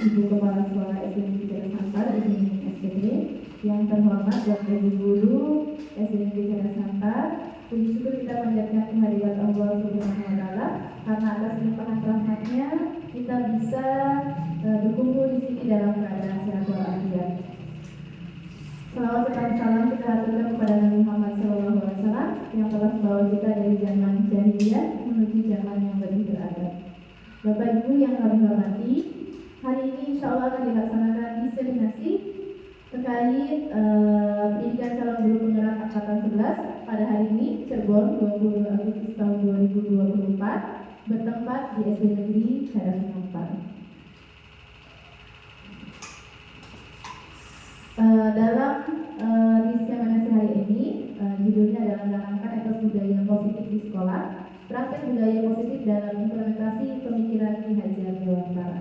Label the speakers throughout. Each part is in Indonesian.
Speaker 1: Ibu Kepala Sekolah SD Negeri Cara Sampar, Ibu SPD, yang terhormat Bapak Ibu Guru SD Negeri Cara Sampar, puji syukur kita panjatkan kehadirat Allah Subhanahu wa Ta'ala karena atas limpahan rahmatnya kita bisa berkumpul di sini dalam keadaan sehat walafiat. Salawat serta salam kita haturkan kepada Nabi Muhammad SAW yang telah membawa kita dari zaman jahiliyah menuju zaman yang lebih beradab. Bapak Ibu yang kami hormati, hari ini insya Allah akan dilaksanakan diseminasi terkait pendidikan calon guru penggerak angkatan 11 pada hari ini Cirebon 22 Agustus tahun 2024 bertempat di SD Negeri Cara Sampar. Dalam diseminasi hari ini judulnya adalah menanamkan etos budaya positif di sekolah, praktek budaya positif dalam implementasi pemikiran Ki Hajar Dewantara.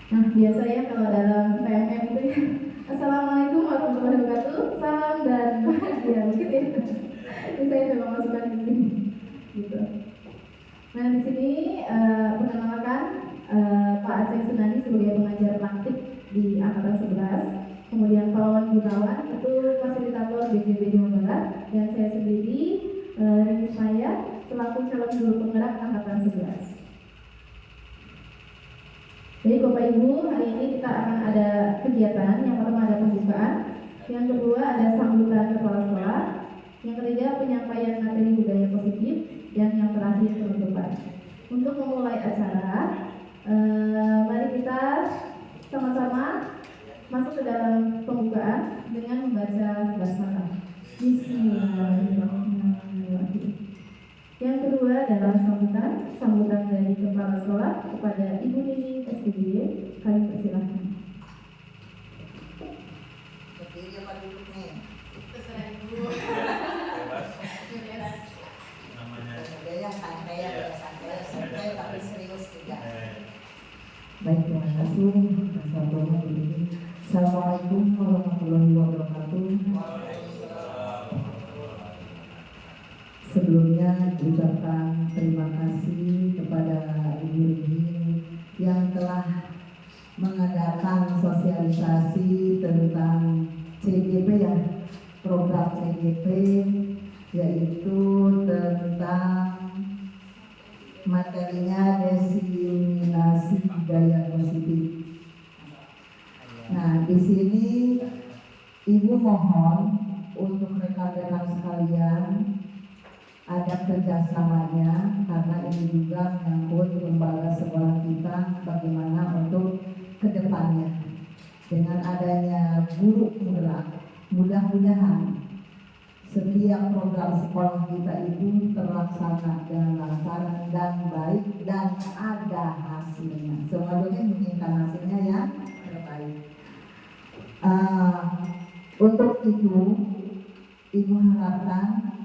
Speaker 1: Nah, biasanya kalau dalam PMM itu ya, Assalamualaikum warahmatullahi wabarakatuh, salam dan bahagia, gitu ya. Ini saya coba masukkan di sini, gitu. Nah, di sini perkenalkan Pak Aceh Sunani sebagai pengajar praktik di angkatan 11, kemudian Pak Wawan Gunawan itu fasilitator BGB Jawa Barat, dan saya sendiri Rini saya selaku calon guru penggerak angkatan 11. Jadi Bapak Ibu, hari ini kita akan ada kegiatan. Yang pertama ada pembukaan, yang kedua ada sambutan kepala sekolah, yang ketiga penyampaian materi budaya positif, dan yang terakhir penutupan. Untuk memulai acara, mari kita sama-sama masuk ke dalam pembukaan dengan membaca basmalah. Bismillahirrahmanirrahim. Yang kedua adalah sambutan dari kepala sekolah kepada Ibu Nini SPDY. Kami persilahkan.
Speaker 2: Berdiri apa duduk nih?
Speaker 1: Terserah Ibu.
Speaker 2: Namanya. Budaya santai ya, santai tapi serius juga.
Speaker 3: Baik, terima kasih. Assalamualaikum warahmatullahi wabarakatuh. Sebelumnya ucapkan terima kasih kepada Ibu Rini yang telah mengadakan sosialisasi tentang CGP ya, program CGP, yaitu tentang materinya diseminasi budaya positif. Nah, di sini Ibu mohon untuk rekan-rekan sekalian ada kerjasamanya, karena ini juga menyangkut lembaga sekolah kita bagaimana untuk kedepannya. Dengan adanya guru penggerak, mudah-mudahan setiap program sekolah kita itu terlaksana dengan lancar dan baik dan ada hasilnya. Semoga menginginkan hasilnya yang terbaik. Untuk itu, Ibu harapkan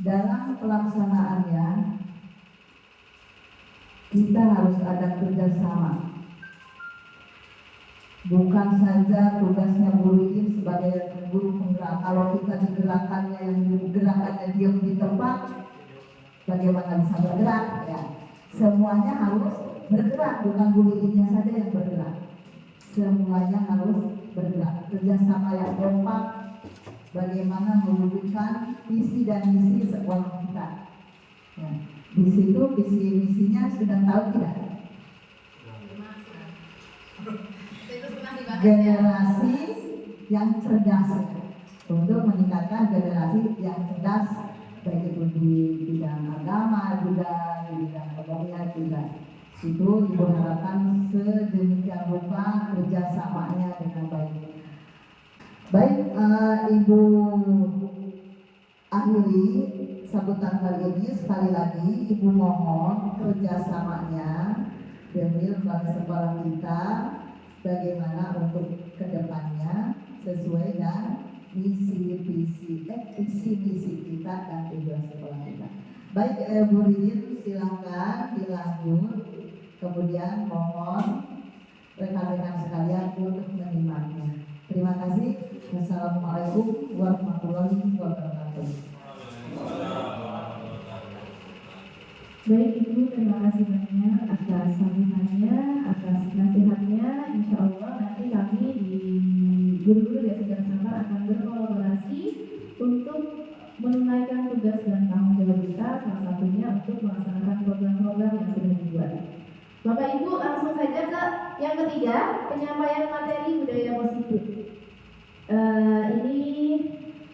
Speaker 3: dalam pelaksanaannya kita harus ada kerjasama. Bukan saja tugasnya guru ini sebagai guru penggerak. Kalau kita digerakannya diam di tempat, bagaimana bisa bergerak? Ya, semuanya harus bergerak, bukan guru ini saja yang bergerak. Semuanya harus bergerak. Kerjasama yang kompak. Bagaimana mewujudkan visi dan misi sekolah kita. Ya, di situ visi misinya sudah tahu tidak? Generasi yang cerdas, untuk meningkatkan generasi yang cerdas, baik itu di bidang agama juga, di bidang ekonomi juga. Itu Ibu harapkan sedemikian rupa kerjasamanya dengan baik. Baik, Ibu akhiri sambutan kali ini. Sekali lagi Ibu mohon kerjasamanya demi lembaga sekolah kita bagaimana untuk kedepannya sesuai dengan misi misi kita dan tujuan sekolah kita. Baik, Bu Ridin, silakan dilanjut. Kemudian mohon rekan-rekan sekalian untuk menyimaknya. Terima kasih. Wassalamualaikum warahmatullahi wabarakatuh.
Speaker 1: Baik Ibu, terima kasih banyak. atas sambutannya, atas nasihatnya. Insya Allah nanti kami di guru-guru Desa Jalan Sampar akan berkolaborasi untuk menunaikan tugas dan tanggung jawab kita, salah satunya untuk melaksanakan program-program yang sudah dibuat. Bapak Ibu, langsung saja ke yang ketiga, penyampaian materi budaya positif. Ini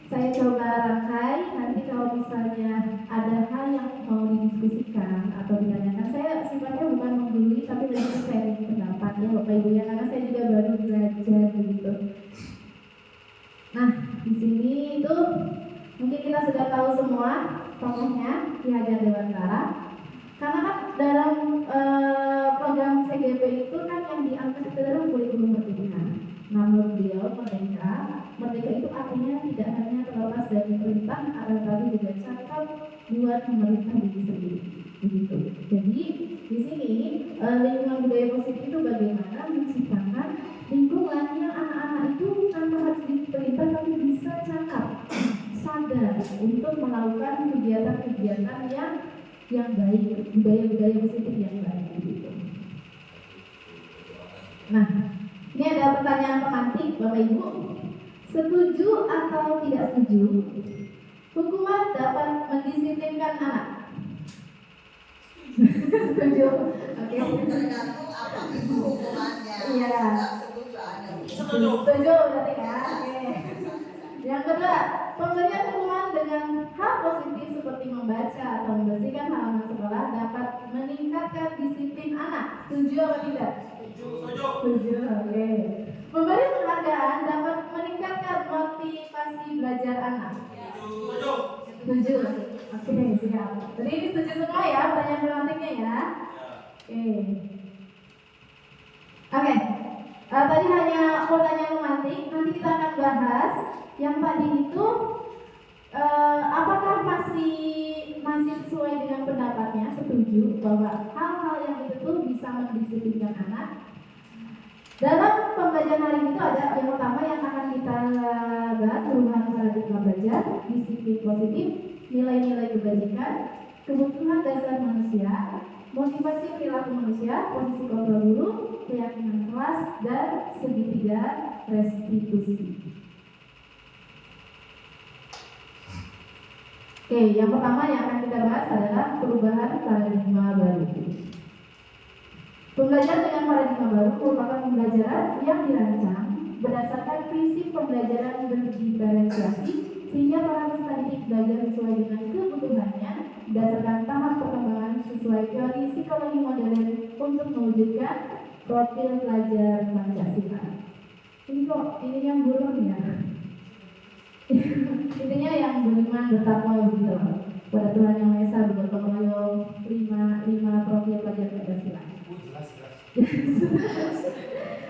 Speaker 1: saya coba rangkai, nanti kalau misalnya ada hal yang mau didiskusikan atau ditanyakan, saya sifatnya bukan menggurui tapi lebih sharing pendapat ya Bapak Ibu ya, karena saya juga baru belajar begitu. Nah, di sini itu mungkin kita sudah tahu semua tokohnya Ki Hajar Dewantara. Karena kan dalam program CGP itu kan yang diangkat itu adalah kurikulum merdeka. Namun beliau merdeka itu artinya tidak hanya terlepas dari perintah, akan tetapi juga cakap buat pemerintah diri sendiri. Begitu. Jadi di sini lingkungan budaya positif itu bagaimana menciptakan lingkungan yang anak-anak itu tanpa harus diperintah tapi bisa cakap, sadar untuk melakukan kegiatan-kegiatan yang baik, budaya-budaya positif yang baik gitu. Nah, ini ada pertanyaan pemantik Bapak Ibu. Setuju atau tidak setuju hukuman dapat mendisiplinkan anak? Setuju. Oke.
Speaker 3: Tergantung apa itu hukumannya.
Speaker 1: Iya.
Speaker 3: Setuju
Speaker 1: Berarti ya. Oke. Yang kedua, pemberian hukuman dengan hal positif seperti membaca atau membersihkan halaman sekolah dapat meningkatkan disiplin anak. Setuju atau tidak? Setuju. Oke. Memberi penghargaan dapat meningkatkan motivasi belajar anak. Setuju. Oke, siap. Jadi ini setuju semua ya pertanyaan pemantiknya ya. Oke. Tadi hanya pertanyaan pemantik. Nanti kita akan bahas yang tadi itu apakah masih sesuai dengan pendapatnya, setuju bahwa hal-hal yang itu tuh bisa mendisiplinkan anak. Dalam pembelajaran hari ini itu ada yang pertama yang akan kita bahas, perubahan paradigma belajar, disiplin positif, nilai-nilai kebajikan, kebutuhan dasar manusia, motivasi perilaku manusia, posisi kontrol guru, keyakinan kelas, dan segitiga restitusi. Oke, yang pertama yang akan kita bahas adalah perubahan paradigma baru. Pembelajaran dengan paradigma baru merupakan pembelajaran yang dirancang berdasarkan prinsip pembelajaran berdiferensiasi sehingga para peserta didik belajar sesuai dengan kebutuhannya berdasarkan tahap perkembangan sesuai teori psikologi modern untuk mewujudkan profil pelajar Pancasila. Ini kok ininya burung ya? Intinya yang beriman bertakwa gitu pada Tuhan Yang Maha Esa, bergotong royong, lima profil pelajar Pancasila.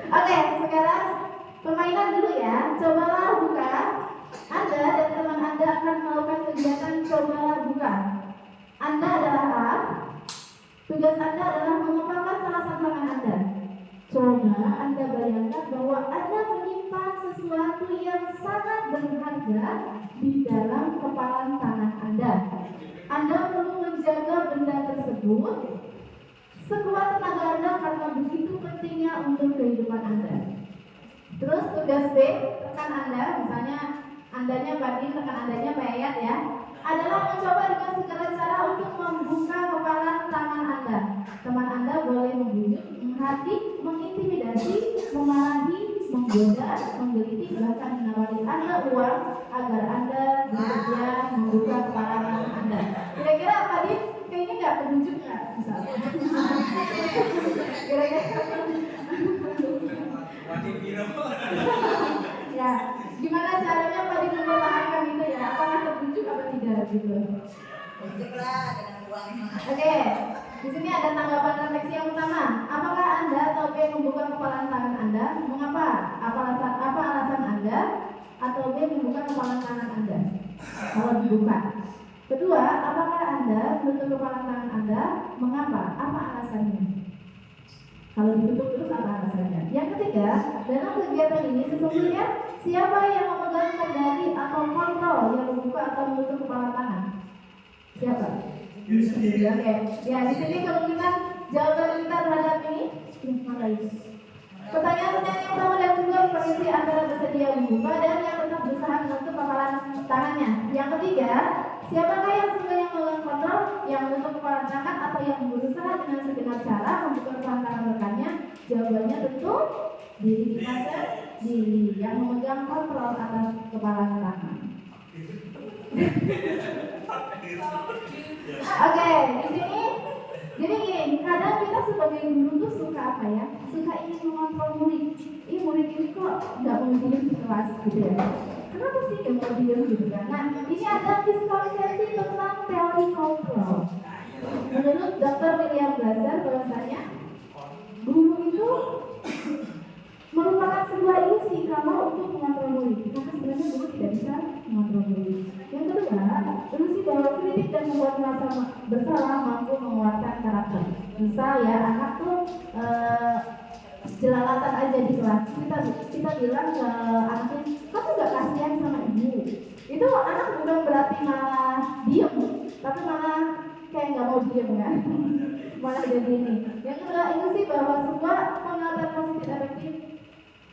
Speaker 1: Oke, sekarang permainan dulu ya. Cobalah buka. Anda dan teman Anda akan melakukan kegiatan cobalah buka. Anda adalah A. Tugas Anda adalah mengepalkan salah satu tangan Anda. Coba Anda bayangkan bahwa Anda menyimpan sesuatu yang sangat berharga di dalam kepalan tangan Anda. Anda perlu menjaga benda tersebut sekuat tenaga Anda karena begitu pentingnya untuk kehidupan Anda. Terus tugas B, rekan Anda, misalnya Andanya Badin, rekan Andanya Pak Yayat ya, adalah mencoba dengan segala cara untuk membuka kepalan tangan Anda. Teman Anda boleh membujuk, menghadik, mengintimidasi, memarahi, menggoda, menggelitik, bahkan menawari Anda uang agar Anda bersedia membuka kepalan tangan Anda. Kira-kira Badin kayaknya nggak kebujuk nggak? Misalnya. Kira-kira. Ya, gimana caranya Badin mempertahankan itu ya? Apakah terbujuk atau tidak gitu?
Speaker 3: Bujuklah dengan uangnya.
Speaker 1: Oke, di sini ada tanggapan refleksi yang pertama. Apakah Anda atau B membuka kepalan tangan Anda? Mengapa? Apa alasan Anda? Atau B membuka kepalan tangan Anda? Kalau dibuka. Kedua, apakah Anda menutup kepalan tangan Anda? Mengapa? Apa alasannya? Kalau ditutup terus apa alasannya? Yang ketiga, dalam kegiatan ini sesungguhnya siapa yang memegang kendali atau kontrol yang membuka atau menutup kepalan tangan? Siapa? Oke. Ya, di sini kemungkinan jawaban kita terhadap ini? Pertanyaan-pertanyaan yang pertama dan kedua berisi antara bersedia membuka dan yang tetap berusaha menutup kepalan tangannya. Yang ketiga, siapakah yang sebenarnya melakukan kontrol, yang menutup kepalan tangan atau yang berusaha dengan segenap cara membuka kepalan tangan rekannya? Jawabannya tentu diri kita sendiri yang memegang kontrol atas kepalan tangan. Oke, di sini jadi gini, kadang kita sebagai guru tuh suka apa ya? Suka ingin mengontrol murid. Ini murid ini kok nggak mau diem di kelas gitu ya? Kenapa sih nggak mau diem gitu kan? Nah, ini ada visualisasi tentang teori kontrol. Menurut Dr. William Glasser bahwasanya guru itu merupakan sebuah ilusi kalau untuk mengontrol murid. Karena sebenarnya guru tidak bisa mengontrol murid. Yang kedua, ilusi bahwa kritik dan membuat merasa bersalah mampu menguatkan karakter. Misal ya, anak tuh jelalatan aja di kelas. Kita bilang ke anaknya, kamu gak kasihan sama ibu. Itu anak bukan berarti malah diem, tapi malah kayak nggak mau diem kan. Malah jadi ini. Yang kedua, ilusi bahwa sebuah pengawasan positif efektif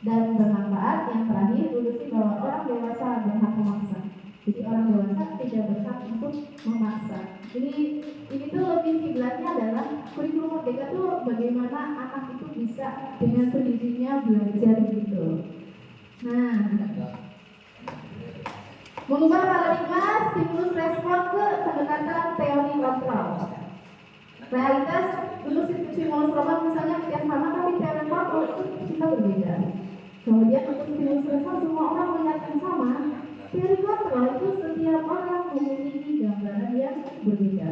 Speaker 1: dan bermanfaat. Yang terakhir, ilusi bahwa orang dewasa berhak memaksa. Jadi orang dewasa tidak berhak untuk memaksa. Jadi ini tuh lebih kiblatnya adalah kurikulum merdeka tuh bagaimana anak itu bisa dengan sendirinya belajar gitu. Nah, mengubah paradigma stimulus respon ke pendekatan teori kontrol. Realitas untuk stimulus respon misalnya kita sama tapi teori kontrol itu kita berbeda. Kemudian untuk stimulus respon semua orang melihat yang sama. Teori kontrol itu setiap orang memiliki gambaran yang berbeda.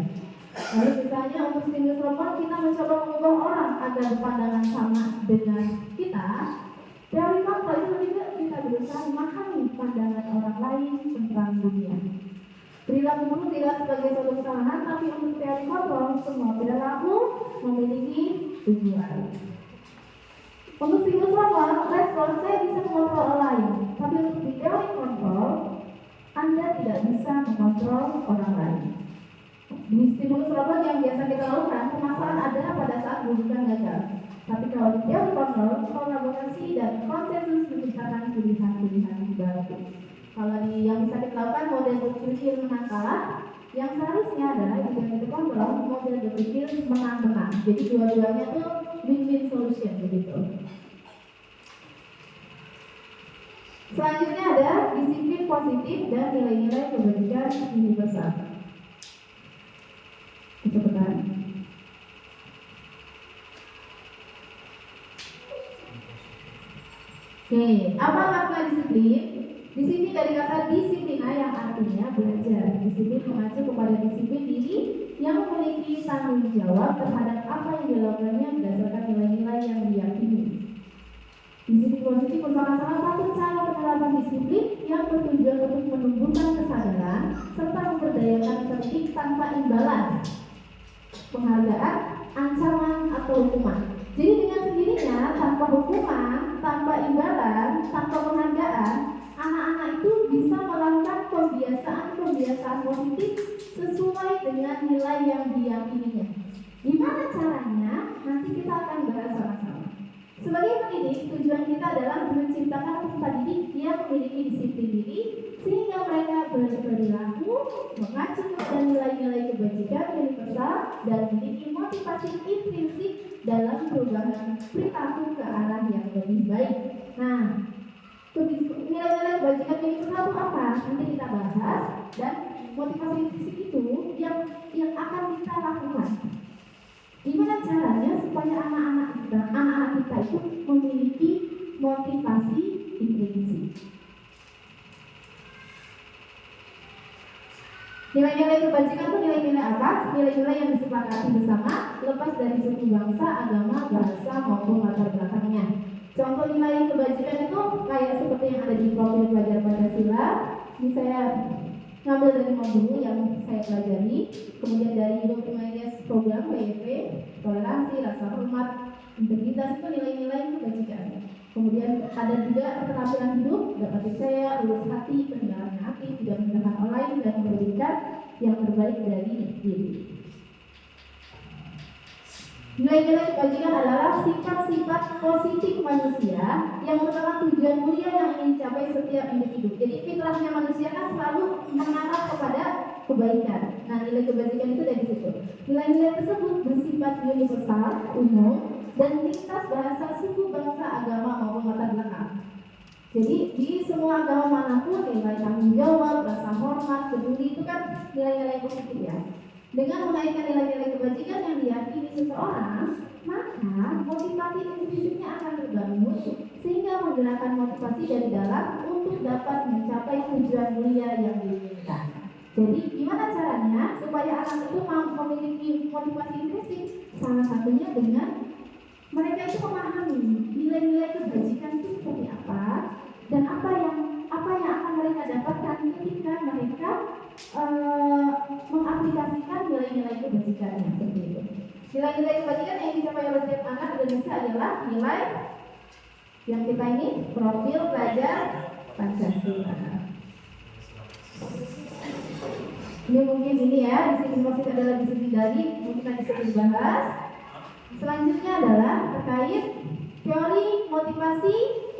Speaker 1: Lalu misalnya untuk stimulus respon kita mencoba mengubah orang agar pandangan sama dengan kita. Teori kontrol itu juga kita berusaha memahami pandangan orang lain tentang dunia. Perilaku buruk tidak sebagai suatu kesalahan, tapi untuk teori kontrol semua perilaku memiliki tujuan. Untuk stimulus respon saya bisa mengontrol orang lain, tapi untuk di teori kontrol Anda tidak bisa mengontrol orang lain. Di stimulus respon yang biasa kita lakukan, pemaksaan adalah pada saat bukan gagal. Tapi kalau di teori kontrol, kolaborasi dan konsensus menciptakan pilihan-pilihan baru. Kalau di yang bisa kita lakukan model berpikir menang kalah, yang seharusnya adalah di teori kontrol model berpikir menang-menang. Jadi dua-duanya tuh win-win solution begitu. Selanjutnya ada disiplin positif dan nilai-nilai kebajikan universal. Kecepatan. Oke, apa makna disiplin? Disiplin dari kata disiplina yang artinya belajar. Disiplin mengacu kepada disiplin diri yang memiliki tanggung jawab terhadap apa yang dilakukannya berdasarkan nilai-nilai yang diyakini. Disiplin positif merupakan salah satu cara penerapan disiplin yang bertujuan untuk menumbuhkan kesadaran serta memberdayakan kritik tanpa imbalan, penghargaan, ancaman atau hukuman. Jadi dengan sendirinya tanpa hukuman, tanpa imbalan, tanpa penghargaan, anak-anak itu bisa melakukan kebiasaan positif sesuai dengan nilai yang diyakininya. Gimana caranya? Nanti kita akan bahas sama-sama. Sebagai pendidik, tujuan kita adalah menciptakan peserta didik yang memiliki disiplin diri sehingga mereka berperilaku mengacu pada nilai-nilai kebajikan universal dan memiliki motivasi intrinsik dalam perubahan perilaku ke arah yang lebih baik. Nah, nilai-nilai kebajikan universal itu apa? Nanti kita bahas, dan motivasi intrinsik itu yang akan kita lakukan. Gimana caranya supaya anak-anak kita itu memiliki motivasi intrinsik? Nilai-nilai kebajikan itu nilai-nilai apa? Nilai-nilai yang disepakati bersama, lepas dari suku bangsa, agama, bahasa maupun latar belakangnya. Contoh nilai kebajikan itu kayak seperti yang ada di profil pelajar Pancasila. Ini saya ngambil dari modul yang saya pelajari, kemudian dari Multimedia Program PYP, toleransi, rasa hormat, integritas itu nilai-nilai kebajikan. Kemudian ada juga keterampilan hidup, dapat percaya, lurus hati, kerendahan hati, tidak merendahkan orang lain, dan memberikan yang terbaik dari diri. Nilai-nilai kebajikan adalah sifat-sifat positif manusia yang merupakan tujuan mulia yang ingin dicapai setiap individu. Jadi fitrahnya manusia kan selalu mengarah kepada kebaikan. Nah, nilai kebajikan itu dari situ. Nilai-nilai tersebut bersifat universal, umum, dan lintas bahasa, suku, bangsa, agama maupun latar belakang. Jadi di semua agama manapun nilai tanggung jawab, rasa hormat, peduli itu kan nilai-nilai positif ya. Dengan mengaitkan nilai-nilai kebajikan yang diyakini seseorang, maka motivasi individunya akan terbangun sehingga menggerakkan motivasi dari dalam untuk dapat mencapai tujuan mulia yang diinginkan. Jadi gimana caranya supaya anak itu memiliki motivasi intrinsikSalah satunya dengan mereka itu memahami nilai-nilai kebajikan itu seperti apa dan apa yang akan mereka dapatkan ketika mereka mengaplikasikan nilai-nilai kebajikannya seperti itu. Nilai-nilai kebajikan yang dicapai oleh setiap anak Indonesia adalah nilai yang kita ini profil pelajar Pancasila. Ini mungkin ini ya, disiplin positif adalah disiplin dari mungkin bisa dibahas. Selanjutnya adalah terkait teori motivasi,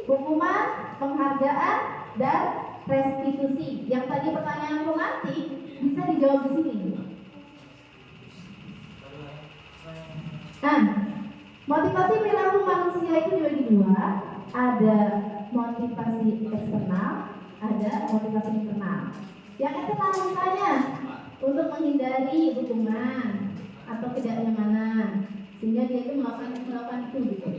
Speaker 1: hukuman, penghargaan, dan restitusi. Yang tadi pertanyaan romantik bisa dijawab di sini. Nah, motivasi perilaku manusia itu dibagi dua. Ada motivasi eksternal, ada motivasi internal. Yang eksternal misalnya untuk menghindari hukuman atau ketidaknyamanan, sehingga dia itu melakukan itu gitu.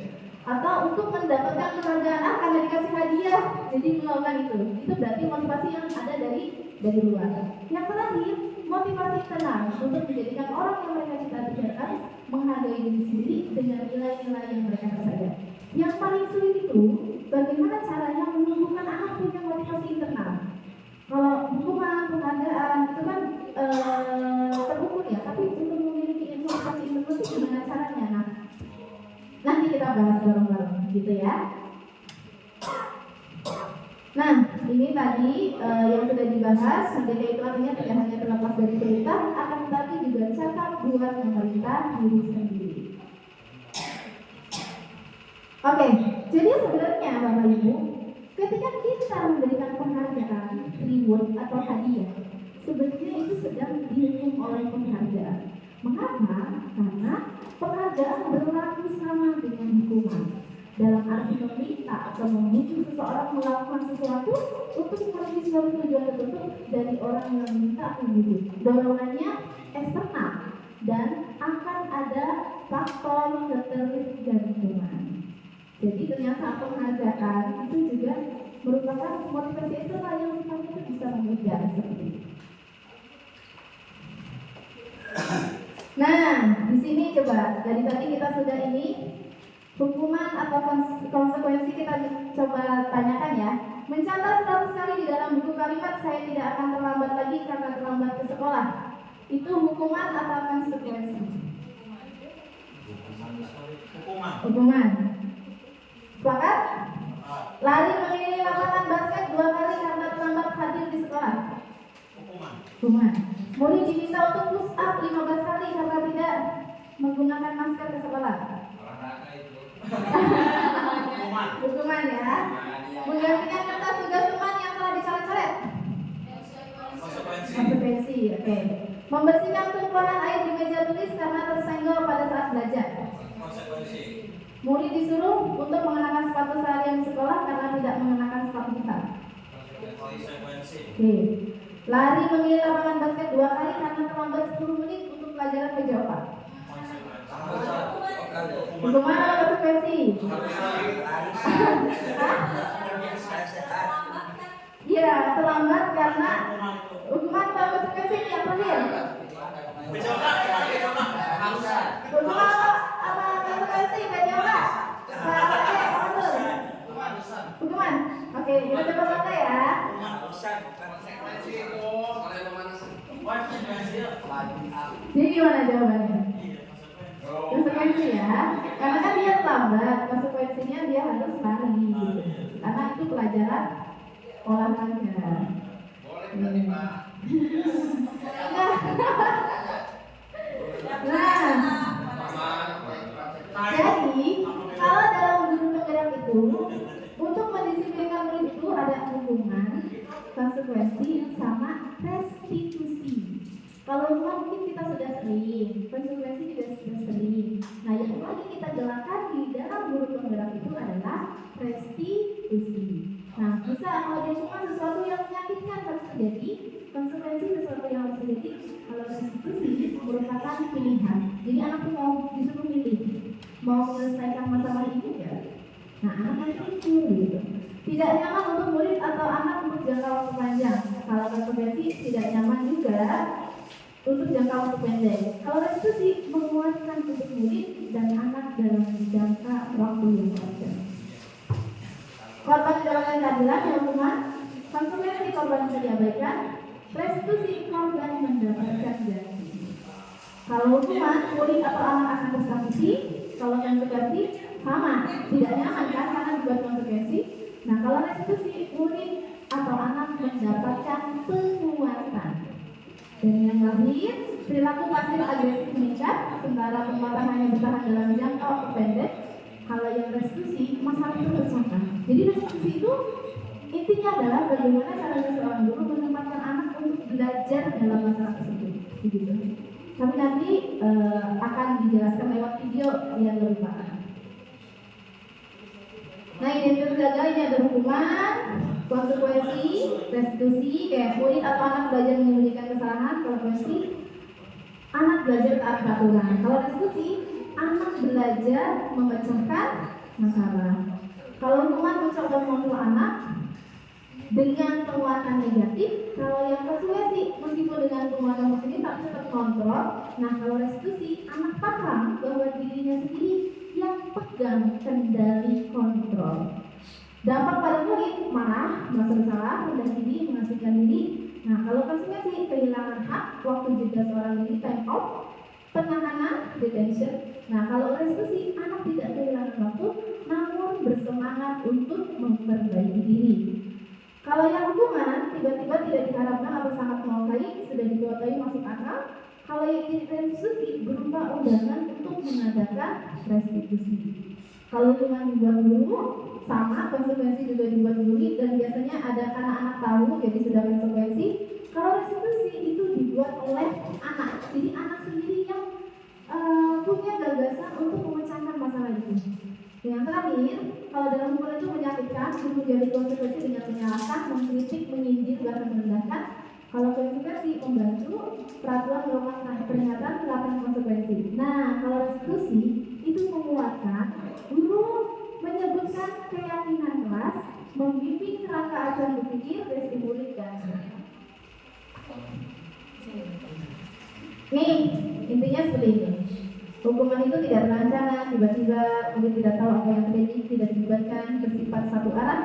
Speaker 1: Atau untuk mendapatkan penghargaan karena dikasih hadiah, jadi melakukan itu berarti motivasi yang ada dari luar. Yang terakhir, motivasi internal untuk menjadikan orang yang mereka cita-citakan menghargai diri sendiri dengan nilai-nilai yang mereka percaya. Yang paling sulit itu bagaimana caranya menumbuhkan anak punya motivasi internal. Kalau hukuman, penghargaan itu kan terukur ya, tapi untuk memiliki motivasi internal itu gimana caranya? Nah, nanti kita bahas bareng-bareng gitu ya. Nah, ini tadi yang sudah dibahas, sampai itu artinya tidak hanya terlepas dari perintah, akan tetapi juga cakap buat memerintah diri sendiri. Oke, jadi sebenarnya Bapak Ibu, ketika kita memberikan penghargaan, reward atau hadiah, sebenarnya itu sedang dihukum oleh penghargaan. Mengapa? Karena penghargaan berlaku sama dengan hukuman. Dalam arti meminta atau membujuk seseorang melakukan sesuatu untuk memenuhi suatu tujuan tertentu dari orang yang minta membujuk. Dorongannya eksternal dan akan ada faktor keterlibatan dan hukuman. Jadi ternyata penghargaan itu juga merupakan motivasi eksternal yang sifatnya itu bisa mengejar seperti itu. Nah, di sini coba dari tadi kita sudah ini hukuman atau konsekuensi kita coba tanyakan ya. Mencatat 100 kali di dalam buku kalimat saya tidak akan terlambat lagi karena terlambat ke sekolah. Itu hukuman atau konsekuensi? Hukuman. Sepakat? Lari mengelilingi lapangan basket 2 kali karena terlambat hadir di sekolah. Hukuman. Murid diminta untuk push up 15 kali karena tidak menggunakan masker ke sekolah. Hukuman ya. Menggantikan kertas tugas teman yang telah dicoret-coret. Konsekuensi. Oke. Membersihkan tumpahan air di meja tulis karena tersenggol pada saat belajar. Murid disuruh untuk mengenakan sepatu seharian di sekolah karena tidak mengenakan sepatu hitam. Oke. Lari mengelilingi lapangan basket 2 kali karena terlambat 10 menit untuk pelajaran meja 4. Hukuman atau konsekuensi? Iya, terlambat karena hukuman atau konsekuensi yang terakhir. Hukuman apa konsekuensi? Mencoba. Hukuman. Oke, kita coba pakai ya. Jadi gimana jawabannya? Konsekuensi ya, karena kan dia terlambat, konsekuensinya dia harus lari gitu. Karena itu pelajaran olahraga. Boleh Pak. Nah, yang lagi kita gerakan di dalam guru penggerak itu adalah restitusi. Nah, bisa kalau dia cuma sesuatu yang menyakitkan harus terjadi, konsekuensi sesuatu yang harus terjadi. Kalau restitusi merupakan pilihan. Jadi anak tuh mau disuruh milih, mau menyelesaikan masalah ini ya. Nah, anak nanti itu gitu. Tidak nyaman untuk murid atau anak untuk jangka waktu panjang. Kalau konsekuensi tidak nyaman juga untuk jangka waktu pendek. Kalau restitusi menguatkan untuk murid dan anak dalam jangka waktu yang panjang. Korban mendapatkan keadilan yang hukuman, konsekuensi korban bisa diabaikan, restitusi korban mendapatkan ganti. Kalau hukuman, murid atau anak akan tersangsi. Kalau konsekuensi sama, tidak nyaman kan karena dibuat konsekuensi. Nah, kalau restitusi, murid atau anak mendapatkan penguatan. Dan yang lahir, perilaku pasif agresif meningkat, sementara penguatan hanya bertahan dalam jangka waktu pendek. Kalau yang restitusi, masalah itu tercongkak. Jadi restitusi itu intinya adalah bagaimana caranya seorang guru menempatkan anak untuk belajar dalam masalah tersebut. Begitu. Tapi nanti akan dijelaskan lewat video yang lebih paham. Nah, identitas gagal ini ada hukuman, konsekuensi, restitusi, kayak murid atau anak belajar menyembunyikan kesalahan, konsekuensi, anak belajar taat peraturan. Kalau restitusi, anak belajar memecahkan masalah. Kalau hukuman mencoba mengontrol anak dengan penguatan negatif. Kalau yang konsekuensi, meskipun dengan penguatan positif tapi tetap kontrol. Nah, kalau restitusi, anak paham bahwa dirinya sendiri yang pegang kendali kontrol. Dampak pada murid, marah, merasa bersalah, rendah diri, mengasingkan diri. Nah, kalau konsekuensi, kehilangan hak, waktu jeda seorang diri, time out, penahanan, detention. Nah, kalau restitusi, anak tidak kehilangan waktu, namun bersemangat untuk memperbaiki diri. Kalau yang hukuman, tiba-tiba tidak diharapkan atau sangat melukai, sudah dikuasai masuk akal. Kalau yang restitusi berupa undangan untuk mengadakan restitusi. Kalau hukuman dibuat dulu, sama, konsekuensi juga dibuat dulu, dan biasanya ada karena anak tahu, jadi sudah konsekuensi. Kalau restitusi itu dibuat oleh anak, jadi anak sendiri yang punya gagasan untuk memecahkan masalah itu. Yang terakhir, kalau dalam hukuman itu menyakitkan, itu menjadi konsekuensi dengan menyalahkan, mengkritik, menyindir, bahkan merendahkan. Kalau konsekuensi membantu, peraturan merupakan peringatan, melakukan konsekuensi. Nah, kalau restitusi itu menguatkan, guru menyebutkan keyakinan kelas, membimbing kerangka acuan berpikir, resti murid dan nih, intinya seperti ini. Hukuman itu tidak berencana, tiba-tiba murid tidak tahu apa yang terjadi, tidak dilibatkan, bersifat satu arah,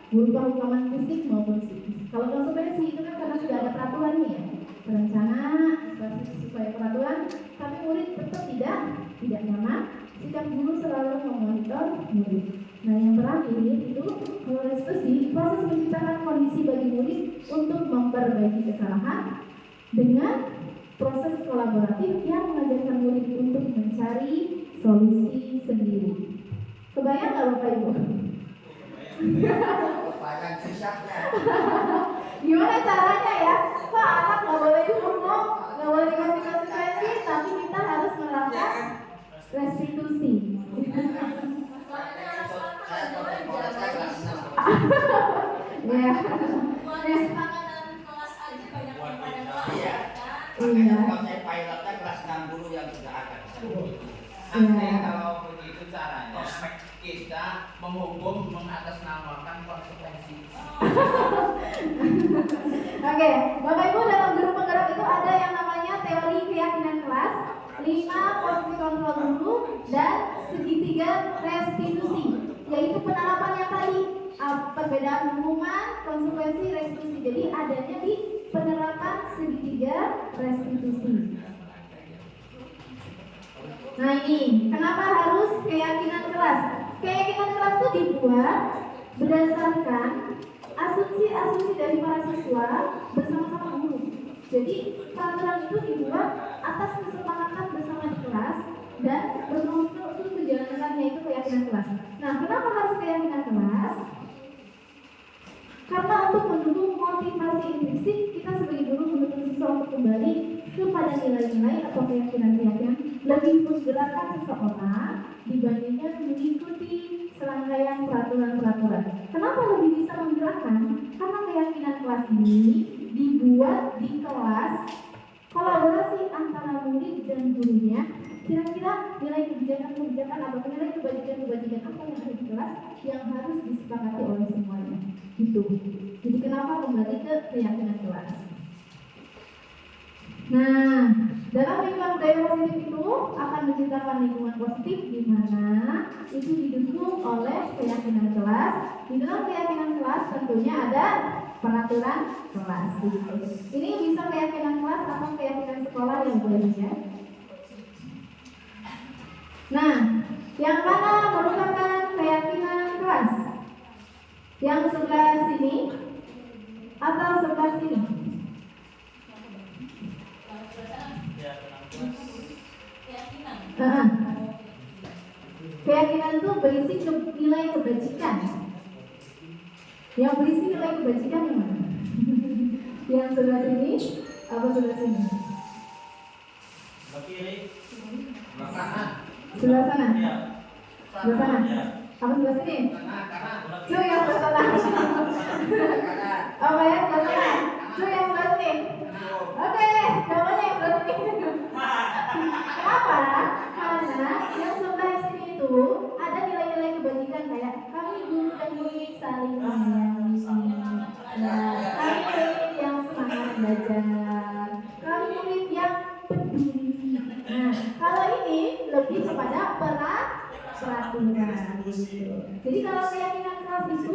Speaker 1: berupa hukuman fisik maupun psikis. Kalau konsekuensi itu kan karena sudah ada peraturannya ya, berencana, sesuai peraturan, tapi murid tetap tidak nyaman. Sikap guru selalu memonitor murid. Nah, yang terakhir itu kalau restitusi, proses menciptakan kondisi bagi murid untuk memperbaiki kesalahan dengan proses kolaboratif yang mengajarkan murid untuk mencari solusi sendiri. Kebayang nggak Bapak Ibu?
Speaker 2: Kebayang susahnya.
Speaker 1: Gimana caranya ya? Pak, anak nggak boleh dihukum, nggak boleh dikasih konsekuensi, tapi kita harus menerapkan restitusi. Ya.
Speaker 2: Iya. Konsep pilotnya kelas 6 dulu yang sudah ada.
Speaker 4: Nanti kalau begitu caranya kita menghukum mengatasnamakan konsekuensi.
Speaker 1: Oke, Bapak Ibu, dalam guru penggerak itu ada yang namanya teori keyakinan kelas, 5 posisi kontrol guru, dan segitiga restitusi, yaitu penerapan yang tadi, perbedaan hukuman, konsekuensi, restitusi. Jadi adanya di penerapan segitiga restitusi. Nah, ini kenapa harus keyakinan kelas? Keyakinan kelas itu dibuat berdasarkan asumsi-asumsi dari para siswa bersama-sama guru. Jadi peraturan itu dibuat atas kesepakatan bersama di kelas dan berkomitmen untuk menjalankannya, itu keyakinan kelas. Nah, kenapa harus keyakinan kelas? Karena untuk mendukung motivasi intrinsik, kita sebagai guru menuntut siswa untuk kembali kepada nilai-nilai atau keyakinan-keyakinan lebih menggerakkan seseorang dibandingkan mengikuti serangkaian peraturan-peraturan. Kenapa lebih bisa menggerakkan? Karena keyakinan kelas ini dibuat di kelas, kolaborasi antara murid dan gurunya. Kira-kira nilai kebijakan-kebijakan atau nilai kebajikan-kebajikan apa yang ada di kelas yang harus disepakati oleh semuanya. Gitu. Jadi kenapa kembali ke keyakinan kelas? Nah, dalam lingkungan budaya positif itu akan menciptakan lingkungan positif di mana itu didukung oleh keyakinan kelas. Di dalam keyakinan kelas tentunya ada peraturan kelas. Ini bisa keyakinan kelas atau keyakinan sekolah yang berbeda. Nah, yang mana merupakan keyakinan kelas? Yang sebelah sini atau sebelah sini? Keyakinan itu berisi nilai kebajikan. Yang berisi nilai kebajikan yang mana? Yang sebelah sini atau sebelah sini? Sebelah sana. Sebelah sana. Apa sebelah sini? Cuy yang sebelah sana. Apa ya sebelah sana? Cuy yang sebelah sini. Oke, jawabannya yang sebelah sini. Kenapa? Karena yang sebelah sini itu ada nilai-nilai kebajikan kayak kami guru dan murid saling menyayangi. Kami murid yang semangat belajar. Kami murid yang peduli. Nah, kalau ini lebih kepada peraturan gitu. Jadi kalau keyakinan kelas itu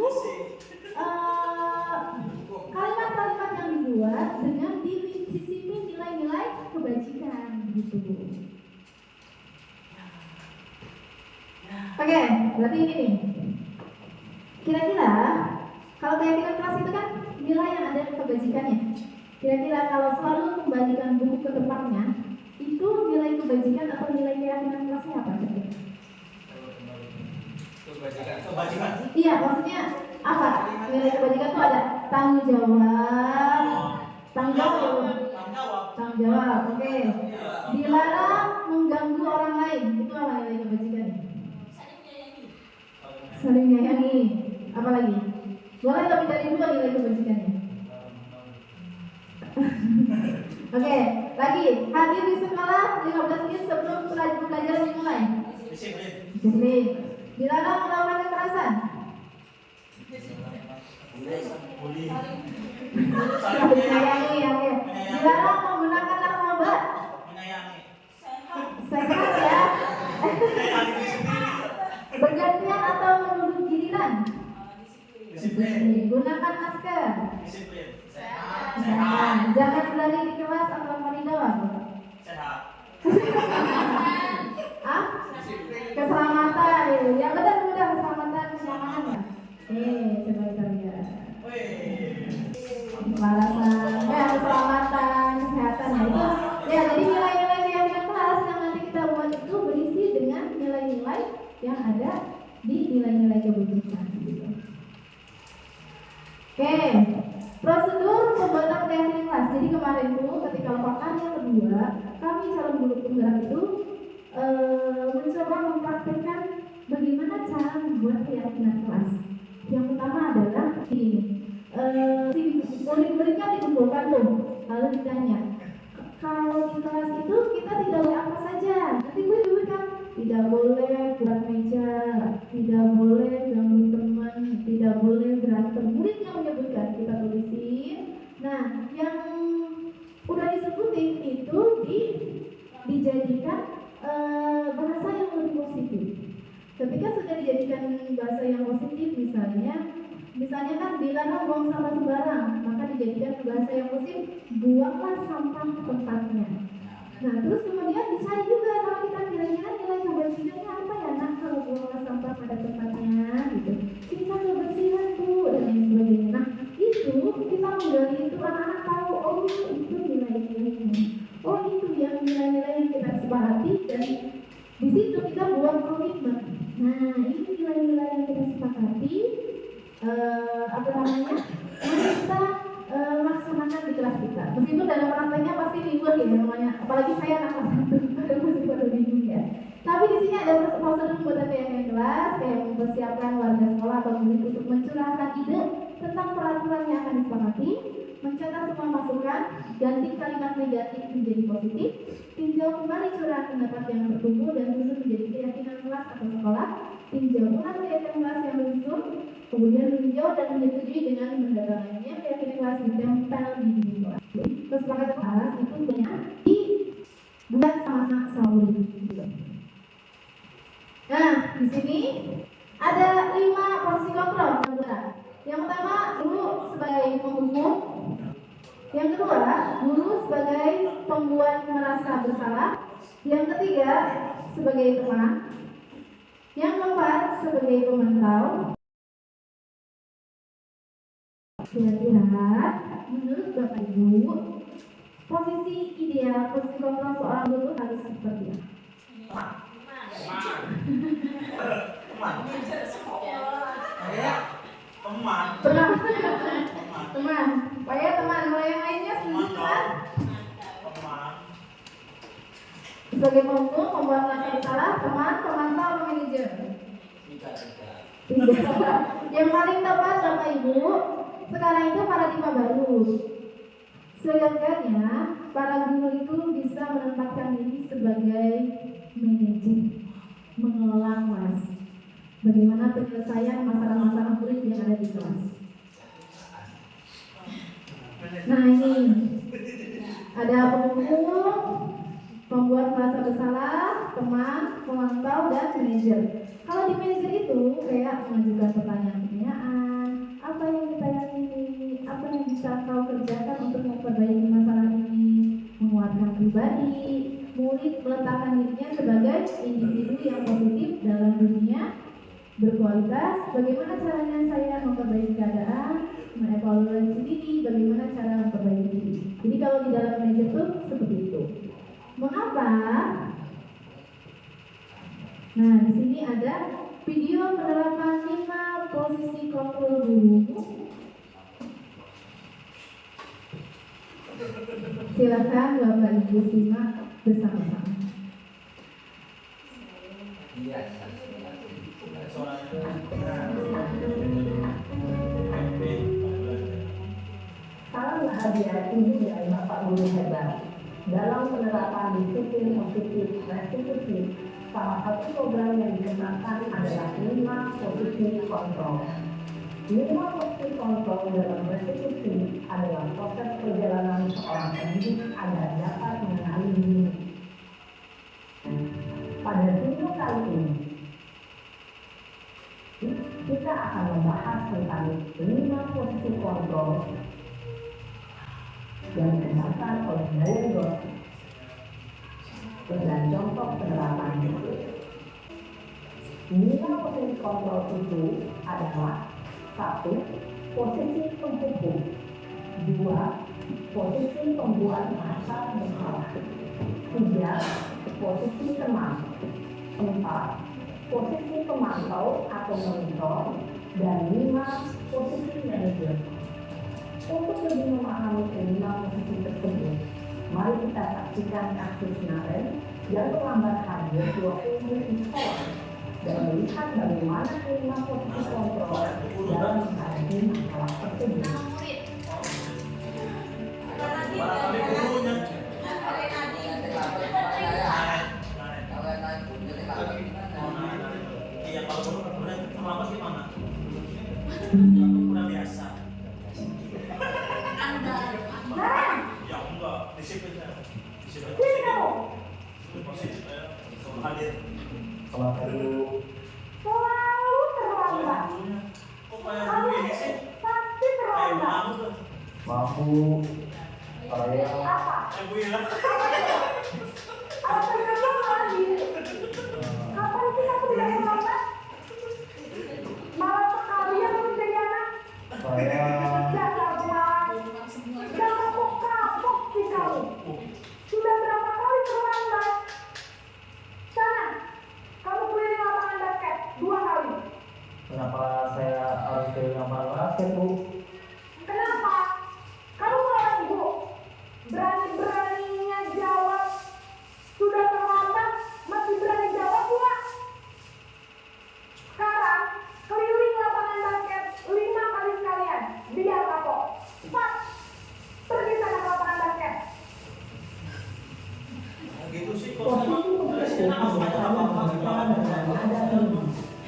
Speaker 1: kalimat-kalimat yang dibuat dengan disiplin nilai-nilai kebajikan gitu. Oke, berarti ini nih. Kira-kira kalau keyakinan kelas itu kan nilai yang ada kebajikannya. Kira-kira kalau selalu kembalikan buku ke tempatnya, itu nilai kebajikan atau nilai keyakinan kelasnya apa?
Speaker 4: Kebajikan.
Speaker 1: Iya, maksudnya apa? Nilai kebajikan itu ada tanggung jawab. Oke. Dilarang mengganggu orang lain. Itu apa nilai kebajikan? Saling menyayangi. Apa lagi? Boleh lebih dari 2 nilai kebajikannya. Oke, lagi. Hadir di sekolah 15 menit sebelum pelajaran dimulai. Disiplin. Dilarang melakukan kekerasan. Menyayangi, oke. Dilarang menggunakan narkoba. Sehat ya. Bergantian atau menuduh giliran. Gunakan masker. Sehat. Jangan berlari di kelas atau koridor. Keselamatan. Yang benar keselamatan kenyamanan. Coba kita lihat. Keselamatan, kesehatan itu. Ya, jadi nilai-nilai keyakinan kelas yang nanti kita buat itu berisi dengan nilai-nilai yang ada di nilai-nilai kebajikan. Oke, prosedur pembuatan keyakinan kelas. Jadi kemarin itu ketika pekan yang kedua, kami calon guru penggerak itu mencoba mempraktikkan bagaimana cara membuat keyakinan kelas. Yang pertama adalah ini, murid-muridnya dikumpulkan tuh, lalu ditanya, kalau di kelas itu kita tidak boleh apa saja. Nanti gue sebutkan, tidak boleh buat meja, tidak boleh ganggu teman, tidak boleh berantem. Murid yang menyebutkan, kita tulisin. Nah, yang udah disebutin itu dijadikan bahasa yang lebih positif. Ketika sudah dijadikan bahasa yang positif, misalnya kan dilarang buang sampah sembarang, maka dijadikan bahasa yang positif, buanglah sampah tempatnya. Nah, terus kemudian dicari juga kalau kita kira-kira nilai kebersihannya apa ya, nah kalau buanglah sampah pada tempatnya, gitu. Kita kebersihan tuh dan lain sebagainya. Nah, itu kita menggali itu anak-anak tahu, oh itu nilai-nilainya. Oh itu yang nilai-nilai yang kita sepakati dan di situ kita buat komitmen. Nah ini nilai-nilai yang kita sepakati, mari kita laksanakan di kelas kita. Meskipun dalam rantainya pasti bingung ya namanya, apalagi saya anak kelas 1, masih pada bingung ya. Tapi di sini ada prosedur pembuatan keyakinan kelas, kayak mempersiapkan warga sekolah atau murid untuk mencurahkan ide tentang peraturan yang akan disepakati, mencatat semua masukan, ganti kalimat negatif menjadi positif, tinjau kembali curahan pendapat yang terkumpul dan susun menjadi keyakinan kelas atau sekolah, tinjau ulang keyakinan kelas yang disusun, kemudian meninjau dan menyetujui dengan mendatangkannya keyakinan kelas ditempel di dinding kelas. Kesepakatan kelas itu banyak dibuat sama-sama murid. Nah, di sini ada 5 posisi kontrol. Yang pertama, guru sebagai penghukum. Yang kedua, guru sebagai pembuat merasa bersalah. Yang ketiga, sebagai teman. Yang keempat, sebagai pemantau. Kira-kira menurut Bapak Ibu, posisi ideal, posisi kontrol seorang guru harus seperti apa? Teman. Supaya teman, kalau yang lainnya sendiri sebagai penghukum, pembuat merasa bersalah, teman, pemantau, atau manajer? Tidak. Yang paling tepat Bapak Ibu, sekarang itu paradigma baru. Seenggaknya para guru itu bisa menempatkan diri sebagai manajer, mengelola kelas. Bagaimana penyelesaian masalah-masalah murid yang ada di kelas. Nah ini ada penghukum, pembuat merasa bersalah, teman, pemantau, dan manajer. Kalau di manajer itu kayak mengajukan pertanyaan-pertanyaan, apa yang kita yakini, apa yang bisa kau kerjakan untuk memperbaiki masalah ini, menguatkan pribadi, murid meletakkan dirinya sebagai individu yang positif dalam dunia berkualitas. Bagaimana caranya saya memperbaiki keadaan, mengevaluasi diri, bagaimana cara memperbaiki diri. Jadi kalau di dalam manajer itu seperti itu. Mengapa? Nah, di sini ada video penerapan 5 posisi kontrol guru. Silakan Bapak Ibu simak bersama-sama.
Speaker 5: Salam bahagia ini dari Bapak Guru hebat. Dalam penerapan disiplin positif restitusi, salah satu program yang dikembangkan adalah 5 posisi kontrol. 5 posisi kontrol dalam restitusi adalah proses perjalanan seorang pendidik agar dapat mengenali diri. Pada video kali ini, kita akan membahas tentang 5 posisi kontrol yang dikembangkan oleh Brian Goff dengan contoh penerapan itu. 5 posisi kontrol itu adalah 1. Posisi penghukum, 2. Posisi pembuat merasa bersalah, 3. Posisi teman, 4. Posisi pemantau atau monitor, dan 5. Posisi manajer. Untuk lebih memahami kelima posisi tersebut, mari kita saksikan kasus Naren yang terlambat hadir 20 menit di sekolah dan melihat bagaimana kelima posisi kontrol dalam menghadapi masalah tersebut. Selalu terlambat. Pasti terlambat.
Speaker 4: Mampu saya
Speaker 5: Alasan kamu lagi. Kapan sih aku tidak terlambat? Malah sekalian menjadi anak.
Speaker 4: saya
Speaker 5: Jangan kapok sih kamu. Sudah berapa kali terlambat? Sana, kamu keliling lapangan basket 2 kali.
Speaker 4: kenapa saya harus ke lapangan basket, Bu?
Speaker 5: Kenapa? Kamu seorang ibu. Berani-beraninya jawab. Sudah terlambat, masih berani jawab pula. biasanya berbicara dengan nada tinggi,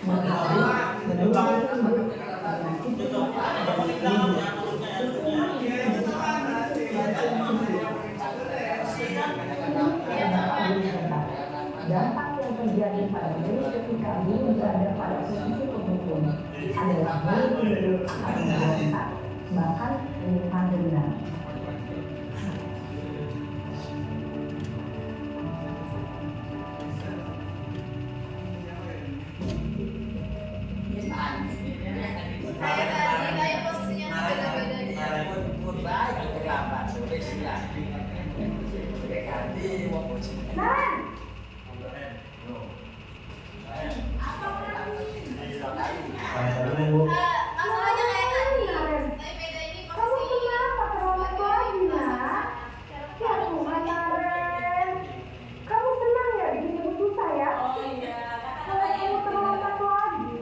Speaker 5: menghargai, menurunkan mulut, dampak yang terjadi pada murid ketika guru berada pada posisi penghukum adalah murid akan memberontak, bahkan menyimpan dendam.
Speaker 6: Masalahnya kayak tadi, tapi beda ini posisi.
Speaker 5: Kamu kenapa terlambat lagi, nak? Ya Tuhan, Karen. Kamu senang ya dijemput susah ya?
Speaker 6: Oh iya,
Speaker 5: Kalau kamu terlambat lagi,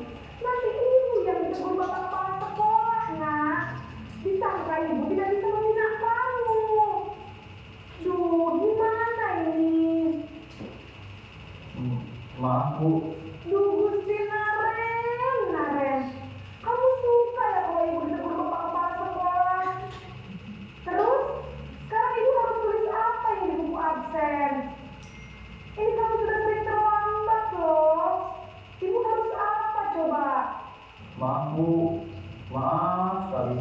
Speaker 5: nanti ibu yang ditegur bapak kepala sekolah, nak. Disangka ibu tidak bisa membina kamu. Duh, gimana ini?
Speaker 4: Maaf Bu,
Speaker 5: Duh, Gusti Naren. Kamu suka ya kalau ibu ditegur bapak kepala sekolah? Terus, sekarang ibu harus tulis apa yang di buku absen? Ini kamu sudah sering terlambat loh. Ibu harus apa coba?
Speaker 4: maaf Bu, maaf sekali.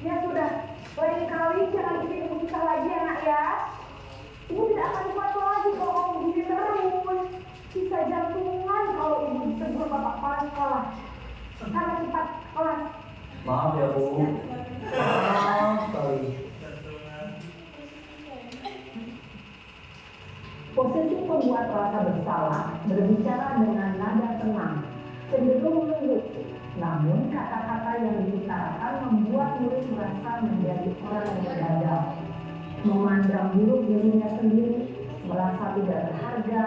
Speaker 5: Ya sudah, lain kali jangan bikin ibu susah lagi anak ya. Ibu tidak akan kuat lagi kalau kamu begini terus. Bisa jantungan kalau ibu ditegur bapak kepala sekolah. Karena cepat kelas.
Speaker 4: Maaf ya Bu, maaf sekali.
Speaker 5: Posisi pembuat rasa bersalah berbicara dengan nada tenang, cenderung lembut. Namun kata-kata yang diutarakan membuat murid merasa menjadi orang yang gagal, memandang buruk dirinya sendiri, merasa tidak berharga,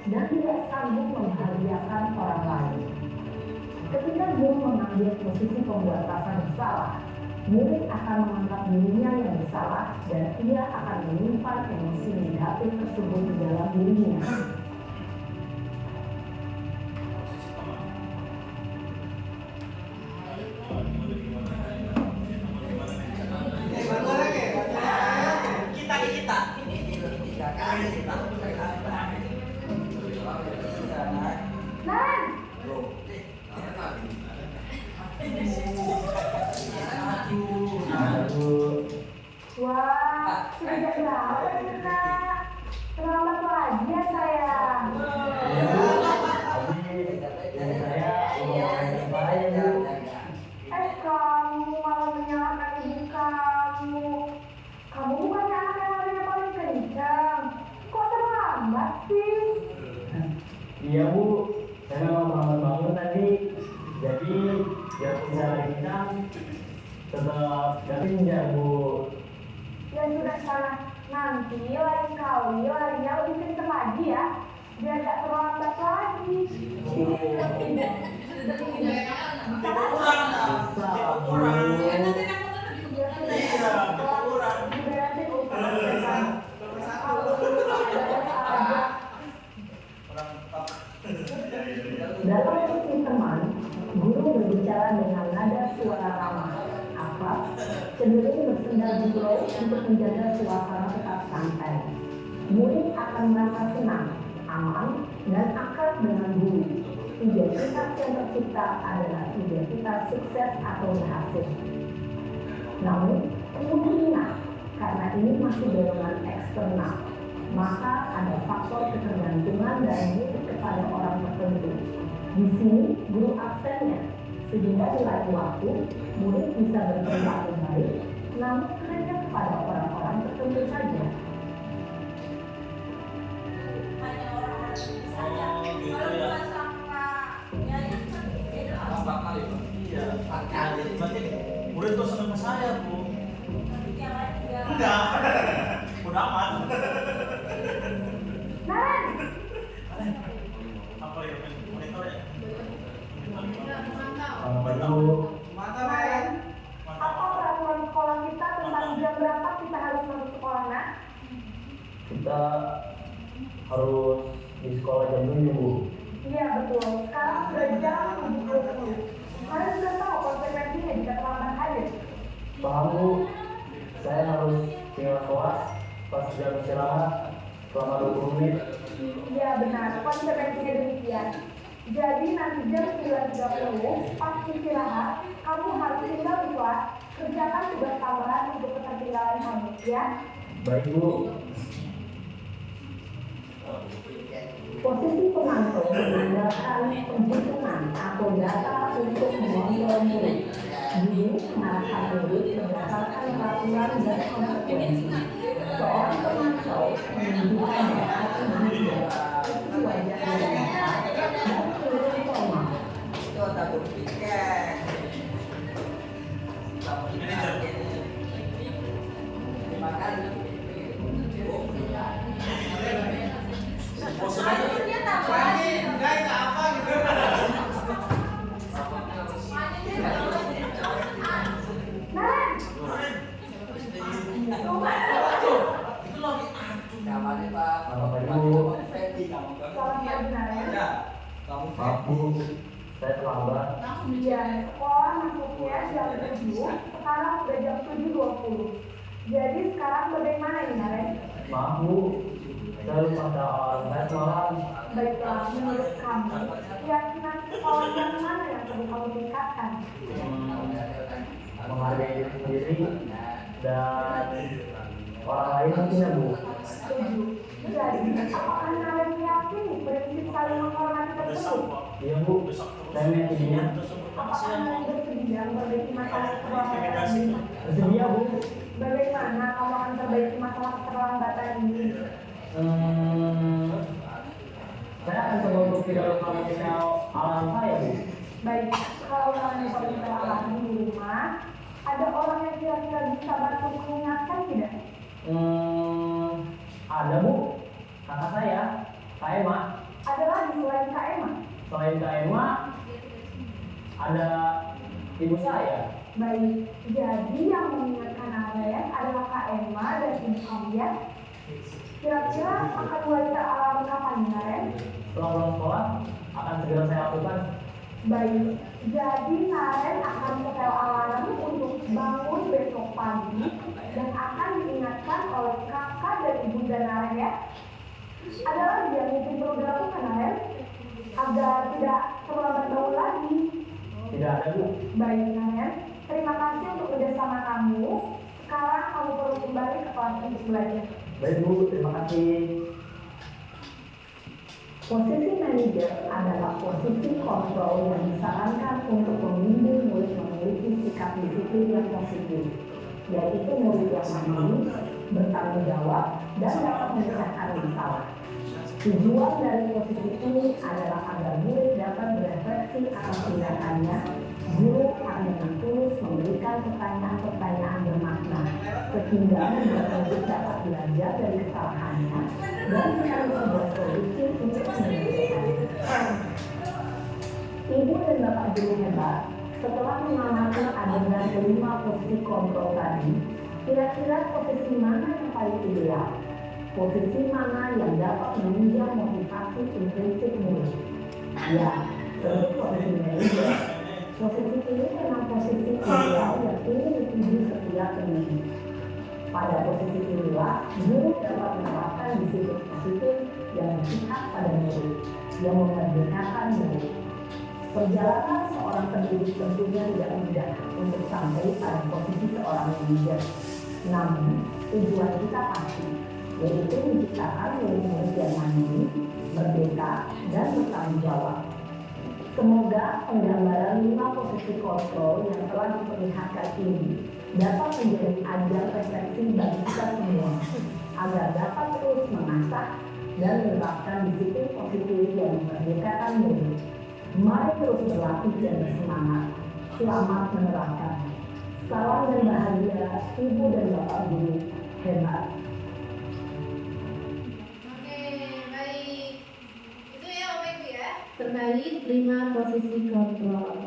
Speaker 5: dan tidak sanggup membahagiakan orang lain. Ketika guru mengambil posisi pembuat rasa bersalah, murid akan menganggap dirinya yang bersalah dan ia akan menyimpan emosi negatif tersebut di dalam dirinya. Wah, sudah berapa nih Kak? Selamat lagi ya sayang.
Speaker 4: Tadi saya lumayan Bu.
Speaker 5: Kamu malah menyalahkan ibu kamu. Kamu bukannya anak yang larinya paling kencang. Kok terlambat sih?
Speaker 4: Iya Bu, saya memang terlambat bangun tadi. Jadi biar bisa kenyang tetap gak pinjam Bu.
Speaker 5: Ya sudah sana, nanti lain kali larinya lebih kencang lagi ya, biar gak terlambat lagi. Dalam sesi teman, guru berbicara dengan nada suara ramah, akrab, cenderung bersenda gurau untuk menjaga suasana tetap santai. Murid akan merasa senang, aman, dan akrab dengan guru. Identitas yang tercipta adalah identitas sukses atau berhasil. Namun, perlu diingat, karena ini masih dorongan eksternal, maka ada faktor ketergantungan dari murid kepada orang tertentu. Di sini, guru absennya, sehingga di lain waktu, murid bisa berperilaku baik, namun hanya kepada orang-orang tertentu saja.
Speaker 6: Hanya orang-orang saja. Kalau bukan sama ya itu kan beda.
Speaker 2: Iya, 4 kali. Berarti murid tuh seneng ke saya Bu.
Speaker 6: Tapi yang lain juga.
Speaker 2: Enggak. Udah aman.
Speaker 5: Naren,
Speaker 2: Apa ya? Monitor ya?
Speaker 5: Naren, apa peraturan sekolah kita tentang jam berapa kita harus masuk sekolah, nak?
Speaker 4: Kita harus di sekolah jam 7, Bu.
Speaker 5: Iya betul, sekarang sudah jam 7.20. Kalian sudah tahu konsekuensinya jika terlambat hadir.
Speaker 4: Paham, Bu. Saya harus tinggal kelas pas jam istirahat selama 20 menit.
Speaker 5: Iya benar, konsekuensinya demikian. Jadi nanti jam 9.30 pas istirahat, kamu harus tinggal di kelas, kerjakan tugas tambahan untuk ketertinggalan kamu, ya.
Speaker 4: Baik, Bu.
Speaker 5: Posisi pemantau menggunakan penghitungan atau data untuk memonitor murid. Guru mengarahkan murid berdasarkan peraturan dan konsekuensi. Seorang pemantau menunjukkan data individu, wajah dan seluruh formal.
Speaker 2: Itu takut piket. Terima kasih.
Speaker 6: Majunya tambahin.
Speaker 2: Namanya Pak.
Speaker 4: Selamat pagi, Bu.
Speaker 5: Selamat pagi, Naren.
Speaker 4: Maaf, Bu. Saya terlambat.
Speaker 5: Iya, sekolah masuknya jam 7, sekarang sudah jam 7.20. Jadi sekarang bagaimana ini, Naren?
Speaker 4: Maaf, Bu. Saya lupa soal saya semalam.
Speaker 5: Baiklah, menurut kamu, keyakinan sekolah yang mana yang perlu kamu tingkatkan?
Speaker 4: Menghargai diri sendiri dan orang lain mungkin, ya, Bu.
Speaker 5: Setuju. Jadi, apakah Naren yakin prinsip saling menghormati tersebut?
Speaker 4: Iya, Bu. Saya meyakininya.
Speaker 5: Apakah Naren bersedia memperbaiki masalah keterlambatan ini?
Speaker 4: Bersedia, Bu.
Speaker 5: Bagaimana kamu akan perbaiki masalah keterlambatan ini?
Speaker 4: Saya akan coba untuk tidak lupa mengenal alam saya, Bu.
Speaker 5: Baik, kalau Naren berbicara lagi di rumah, ada orang yang kira-kira bisa bantu mengingatkan tidak?
Speaker 4: Ada, Bu. Kakak saya, Kak Emma.
Speaker 5: Ada lagi selain Kak Emma?
Speaker 4: Selain Kak Emma, ada ibu saya.
Speaker 5: Baik, jadi yang mengingatkan Naren adalah Kak Emma dan ibu kamu ya? Kira-kira akan mulai teralami kapan, Naren?
Speaker 4: Setelah pulang sekolah, akan segera saya lakukan.
Speaker 5: Baik, jadi Naren akan setel alarm untuk bangun besok pagi dan akan diingatkan oleh kakak dan ibu dan Naren ya. Ada lagi yang mungkin perlu dilakukan, Naren? Agar tidak terlambat bangun lagi.
Speaker 4: Tidak ada, Bu.
Speaker 5: Baik, Naren. Terima kasih untuk kerjasama kamu. Sekarang kamu perlu kembali ke kelas untuk belajar.
Speaker 4: Baik, Bu. Terima kasih.
Speaker 5: Posisi manajer adalah posisi kontrol yang disarankan untuk membimbing murid memiliki sikap disiplin yang positif, yaitu murid yang mandiri, bertanggung jawab, dan dapat menyelesaikan masalah. Tujuan dari posisi ini adalah agar murid dapat berefleksi atas tindakannya. Guru akan dengan tulus memberikan pertanyaan-pertanyaan bermakna, sehingga membuat murid dapat belajar dari kesalahannya dan bisa membuat solusi untuk menyelesaikannya. Ibu dan bapak guru hebat, setelah mengamati adegan kelima posisi kontrol tadi, kira-kira posisi mana yang paling ideal? Posisi mana yang dapat menunjang motivasi intrinsik murid? Ya, tentu posisi manajer. Posisi ini memang posisi ideal yang ingin dituju setiap pendidik. Pada posisi inilah, guru dapat menerapkan disiplin positif yang berpihak pada murid, yang memerdekakan murid. Perjalanan seorang pendidik tentunya tidak mudah untuk sampai pada posisi seorang manajer. Namun, tujuan kita pasti, yaitu menciptakan murid-murid yang mandiri, merdeka, dan bertanggung jawab. Semoga penggambaran 5 posisi kontrol yang telah diperlihatkan ini dapat menjadi ajang refleksi bagi kita semua, agar dapat terus mengasah dan menerapkan disiplin positif yang memerdekakan murid. Mari terus berlatih dan bersemangat. Selamat menerapkan. Salam dan bahagia, Ibu dan Bapak Guru hebat.
Speaker 6: Oke, baik. Itu ya Bapak Ibu ya.
Speaker 1: Terkait 5 posisi kontrol.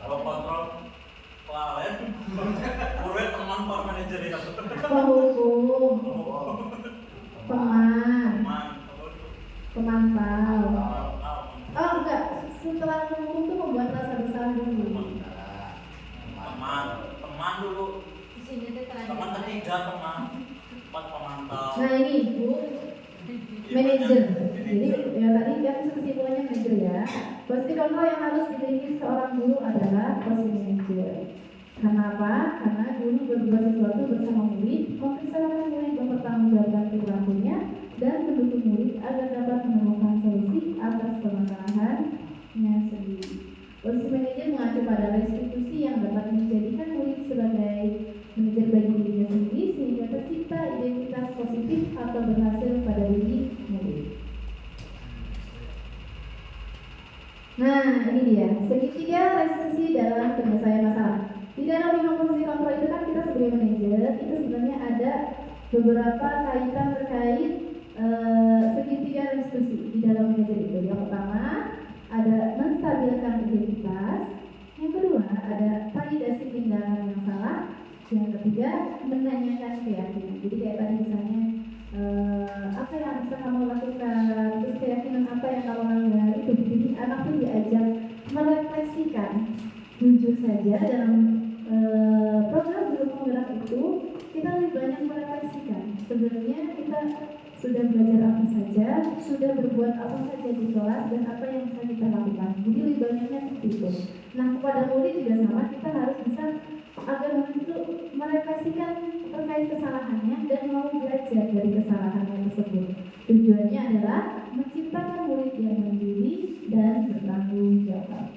Speaker 7: Kalau kontrol klien, murid teman for manajer ya.
Speaker 1: Hukum Nah ini Bu, manajer. Jadi ya tadi kan kesimpulannya manajer ya. Posisi kontrol yang harus dimiliki seorang guru adalah posisi manajer. Kenapa? Karena guru berbuat sesuatu bersama murid, mempersilahkan murid mempertanggungjawabkan perilakunya dan mendukung murid agar dapat menemukan solusi atas permasalahannya sendiri. Posisi manajer mengacu pada restitusi yang dapat menjadikan murid sebagai manajer bagi dirinya sendiri sehingga tercipta identitas positif atau berhasil pada diri murid. Nah, ini dia segitiga restitusi dalam penyelesaian masalah. Di dalam 5 posisi kontrol itu kan kita sebagai manajer itu sebenarnya ada beberapa kaitan terkait segitiga restitusi di dalam manajer itu. Yang pertama ada menstabilkan identitas, yang kedua ada validasi tindakan yang salah, yang ketiga menanyakan keyakinan. Jadi kayak tadi misalnya apa yang bisa kamu lakukan, terus keyakinan apa yang kamu langgar itu. Jadi anak tuh diajak merefleksikan. Jujur saja dalam program guru penggerak itu kita lebih banyak merefleksikan sebenarnya kita sudah belajar apa saja, sudah berbuat apa saja di kelas dan apa yang bisa kita lakukan. Jadi lebih banyaknya seperti itu. Nah kepada murid juga sama, kita harus bisa agar murid itu merefleksikan terkait kesalahannya dan mau belajar dari kesalahannya tersebut. Tujuannya adalah menciptakan murid yang mandiri dan bertanggung jawab.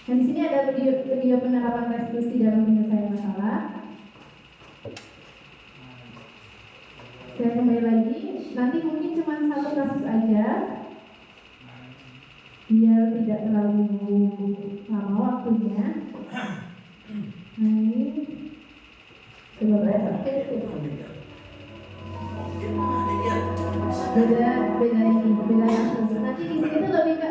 Speaker 1: Nah, di sini ada video penerapan restitusi dalam penyelesaian masalah. Saya kembali lagi, nanti mungkin cuma satu kasus aja, biar tidak terlalu lama waktunya. Nah, ini beda kasus. Nanti di sini tuh lebih ke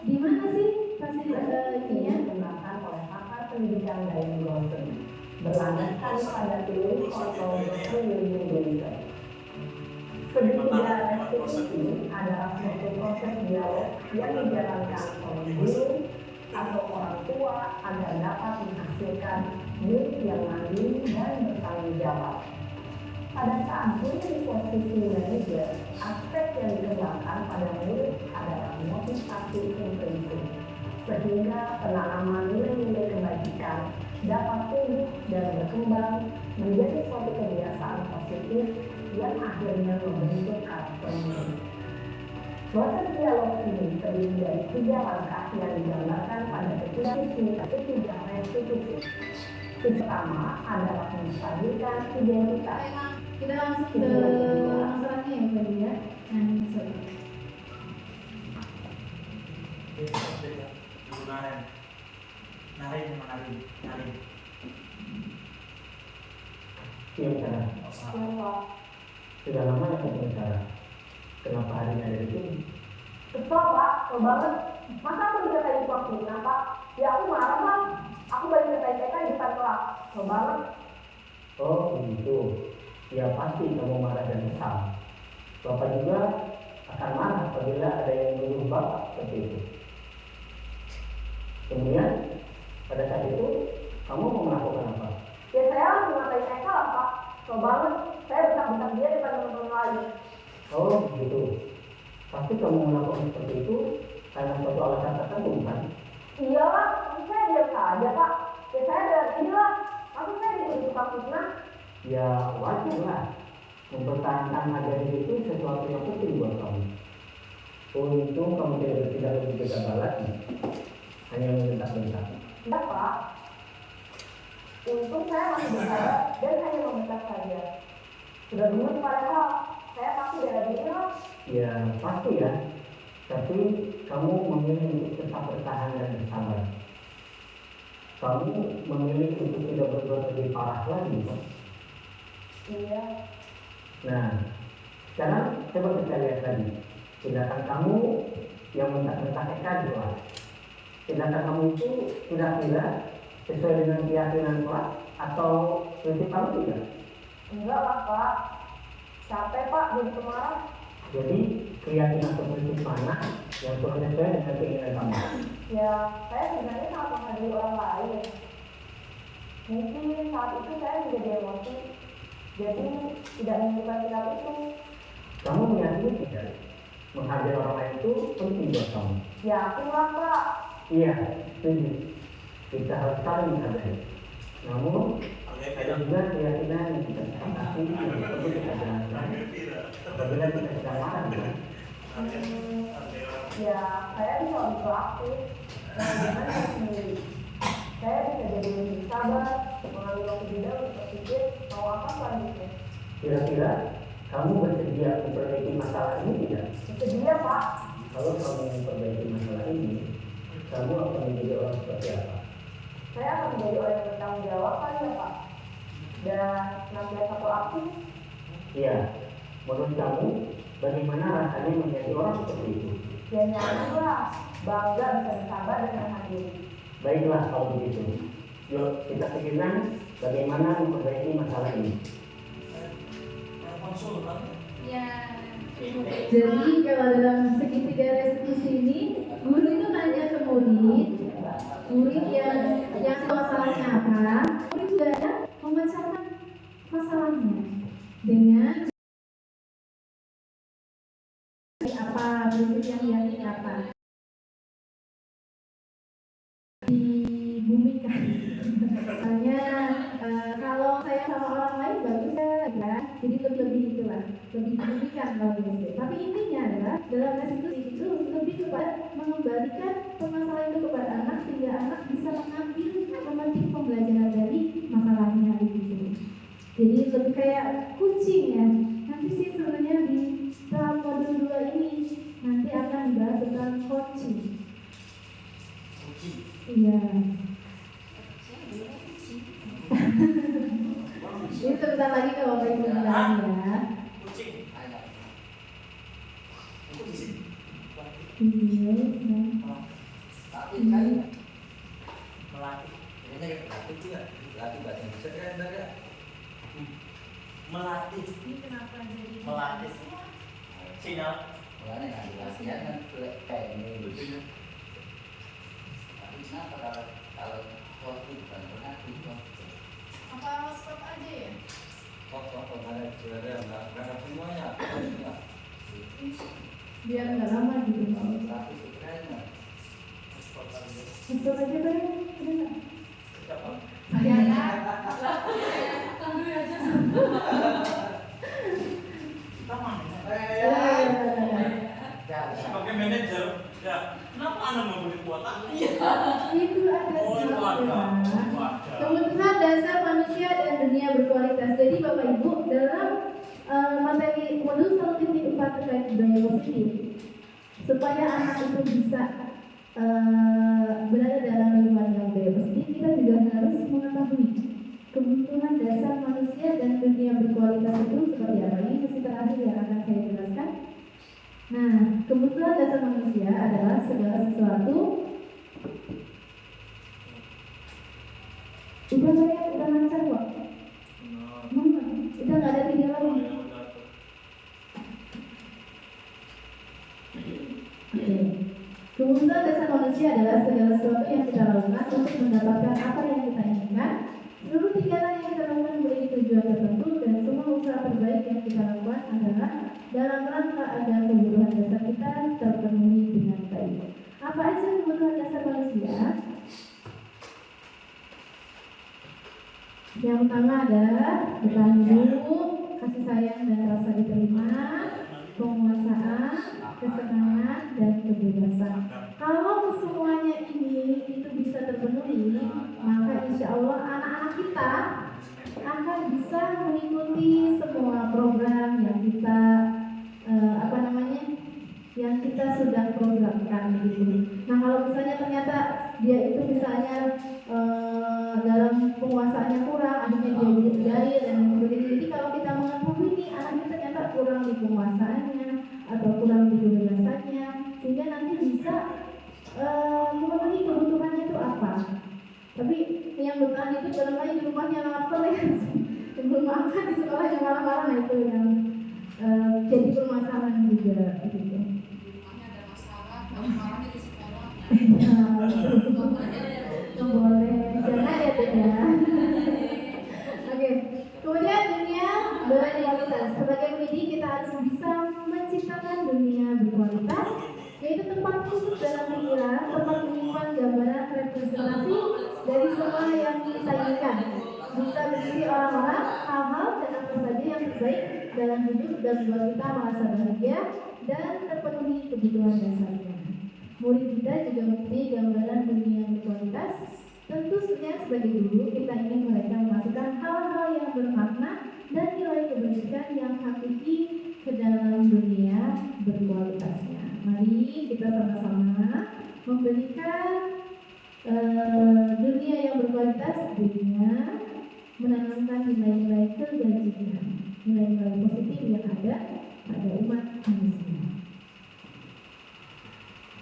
Speaker 1: di mana sih fasilitasinya?
Speaker 5: Digunakan oleh pakar pendidikan Diane Lawson berlandaskan pada teori kontrol William Blazer. Segitiga restitusi adalah suatu proses dialog yang dijalankan oleh guru atau orang tua agar dapat menghasilkan murid yang mandiri dan bertanggung jawab. Pada saat guru di posisi manajer, aspek yang dikembangkan pada murid adalah motivasi intrinsik, sehingga penanaman nilai-nilai kebajikan dapat tumbuh dan berkembang menjadi suatu kebiasaan positif yang akhirnya membentuk karakter murid. Proses dialog ini terdiri dari 3 langkah yang digambarkan pada ketiga restitusi. Pertama adalah menstabilkan identitas.
Speaker 1: Kita langsung ke masalahnya ya tadi ya.
Speaker 7: Narin.
Speaker 4: Iya, cara. Sudah lama ya kamu bicara. Kenapa hari ini ada di sini?
Speaker 5: Kesel Pak, kesel banget. Masa aku dikatain waktunya Pak? Ya aku marah Pak. Aku balik ke TK di depan kelas. Kesel banget.
Speaker 4: Oh begitu. Ya pasti kamu marah dan kesal. Bapak juga akan marah apabila ada yang menuduh Bapak seperti itu. Kemudian pada saat itu kamu mau melakukan apa?
Speaker 5: Ya saya langsung ngatain TK lah Pak. Kesel banget. Saya besar-besar dia depan teman-teman lain.
Speaker 4: Oh begitu. Pasti kamu melakukan seperti itu karena suatu alasan tertentu bukan?
Speaker 5: Iya lah, maksud saya diam saja Pak. Ya saya dari ini lah. Maksud saya dituduh Pak Fitnah.
Speaker 4: Ya wajar lah. Mempertahankan harga diri itu sesuatu yang penting buat kamu. Untung kamu tidak lebih gegabah lagi. Hanya membentak-bentak.
Speaker 5: Enggak Pak. Untung saya masih bersabar dan hanya membentak saja. Sudah dulu padahal saya pasti dari ini lah.
Speaker 4: Ya pasti ya. Tapi kamu memilih untuk tetap bertahan dan bersabar. Kamu memilih untuk tidak berbuat lebih parah lagi kan?
Speaker 5: Iya.
Speaker 4: Nah, sekarang coba kita lihat lagi. Tindakan kamu yang mentak-mentak tadi, tindakan kamu itu kira-kira sesuai dengan keyakinan kelas atau prinsip kamu tidak?
Speaker 5: Enggak lah Pak. Capek Pak jadi pemarah.
Speaker 4: Jadi keyakinan atau prinsip mana yang sesuai dengan keinginan kamu?
Speaker 5: Ya, saya sebenarnya sangat menghargai orang lain. Mungkin saat itu saya menjadi emosi. Jadi tidak menentukan sikap itu.
Speaker 4: Kamu meyakini tidak? Menghargai orang lain itu penting buat kamu.
Speaker 5: Ya aku lah Pak.
Speaker 4: Iya, setuju. Kita harus saling menghargai. Namun, ada juga keyakinan yang kita sepakati untuk kita jalankan. Apabila kita sedang marah, kan?
Speaker 5: Ya saya bisa lebih proaktif. Bagaimana sendiri? Saya bisa jadi lebih sabar, mengambil waktu jeda untuk berpikir mau apa selanjutnya.
Speaker 4: Kira-kira kamu bersedia memperbaiki masalah ini tidak?
Speaker 5: Bersedia Pak.
Speaker 4: Kalau kamu memperbaiki masalah ini, kamu akan menjadi orang seperti apa?
Speaker 5: Saya akan menjadi orang yang bertanggung jawab kan ya Pak. Dan senantiasa proaktif.
Speaker 4: Iya, menurut kamu, bagaimana rasanya menjadi orang seperti itu?
Speaker 5: Ya nyaman lah, bangga bisa bersabar dengan hati.
Speaker 4: Baiklah kalau begitu. Yuk kita pikirkan bagaimana memperbaiki masalah ini.
Speaker 6: Ya.
Speaker 1: Jadi kalau dalam segitiga restitusi ini, guru itu nanya ke murid yang masalahnya apa, murid juga ada memecahkan masalahnya dengan apa prinsip yang dia apa dibumikan. Misalnya kalau saya sama orang lain bagus ya, jadi lebih itulah, lebih dibumikan kalau gitu. Tapi intinya adalah dalam restitusi itu lebih kepada mengembalikan permasalahan itu kepada anak sehingga anak bisa mengambil memetik pembelajaran dari masalahnya begitu. Jadi lebih kayak kucing ya. Nanti sih sebenarnya di dalam modul 2 ini nanti akan dibahas tentang coaching. Iya. Ini sebentar lagi kalau Bapak Ibu bilang ya. Iya.
Speaker 2: Tapi kan melatih, ini melatih itu ya, melatih bahasa Indonesia kan ada. Melatih.
Speaker 6: Ini kenapa jadi
Speaker 2: Melatih. Sinyal.
Speaker 8: Makanya kan latihan kan kayak ini. Tapi kenapa kalau sport itu bukan melatih kok?
Speaker 6: apa sport aja ya?
Speaker 8: Kok ada semuanya.
Speaker 1: Biar nggak lama gitu.
Speaker 8: Melatih itu keren lah.
Speaker 1: Itu aja Bang.
Speaker 6: Saya tunggu aja.
Speaker 7: Kita mana?
Speaker 2: Sebagai manajer, ya kenapa Anda membeli kuota?
Speaker 1: Itu ada
Speaker 7: Oh, itu ada.
Speaker 1: kebutuhan dasar manusia dan dunia berkualitas. Jadi Bapak Ibu dalam materi modul 1.4 terkait budaya positif, supaya anak itu bisa berada dalam lingkungan yang budaya positif, kita juga harus mengetahui kebutuhan dasar manusia dan dunia berkualitas itu seperti apa. Ini sesi terakhir yang akan saya jelaskan. Nah, kebutuhan dasar manusia adalah segala sesuatu. Udah saya udah lancar kok. Udah nggak ada video lagi. Oke. Kebutuhan dasar manusia adalah segala sesuatu yang kita lakukan untuk mendapatkan apa yang kita inginkan. Seluruh kegiatan yang kita lakukan memiliki tujuan tertentu dan semua usaha terbaik yang kita lakukan adalah dalam rangka agar kebutuhan dasar kita terpenuhi dengan baik. Apa aja kebutuhan dasar manusia? Yang pertama adalah bertahan hidup, kasih sayang dan rasa diterima, penguasaan, kesenangan dan kebebasan. Kalau semuanya ini itu bisa terpenuhi, maka insya Allah anak-anak kita akan bisa mengikuti semua program yang kita yang kita sudah programkan gitu. Nah kalau misalnya ternyata dia itu misalnya dalam penguasaannya kurang, akhirnya dia diet dan sebagainya. Jadi kalau kita mengetahui nih anaknya ternyata kurang di penguasaannya atau kurang di kebebasannya, sehingga nanti bisa memenuhi kebutuhannya itu apa. Tapi yang bertahan itu barangkali di rumahnya lapar ya, belum makan di sekolahnya marah-marah, nah itu yang jadi permasalahan juga gitu.
Speaker 6: Ada masalah, marahnya di sekolah.
Speaker 1: Boleh, jangan ya Teh ya. Oke, kemudian dunia berkualitas. Sebagai pendidik kita harus bisa menciptakan dunia berkualitas, yaitu tempat khusus dalam pikiran, tempat menyimpan gambaran representasi dari semua yang kita inginkan. Bisa berisi orang-orang, hal-hal, dan apa saja yang terbaik dalam hidup dan membuat kita merasa bahagia dan terpenuhi kebutuhan dasarnya. Murid kita juga mempunyai gambaran dunia yang berkualitas. Tentu saja sebagai guru kita ingin mereka memasukkan hal-hal yang bermakna dan nilai kebajikan yang hakiki ke dalam dunia berkualitasnya. Mari kita sama-sama memberikan dunia yang berkualitas dengan menanamkan nilai-nilai kebajikan, nilai-nilai positif yang ada pada umat manusia.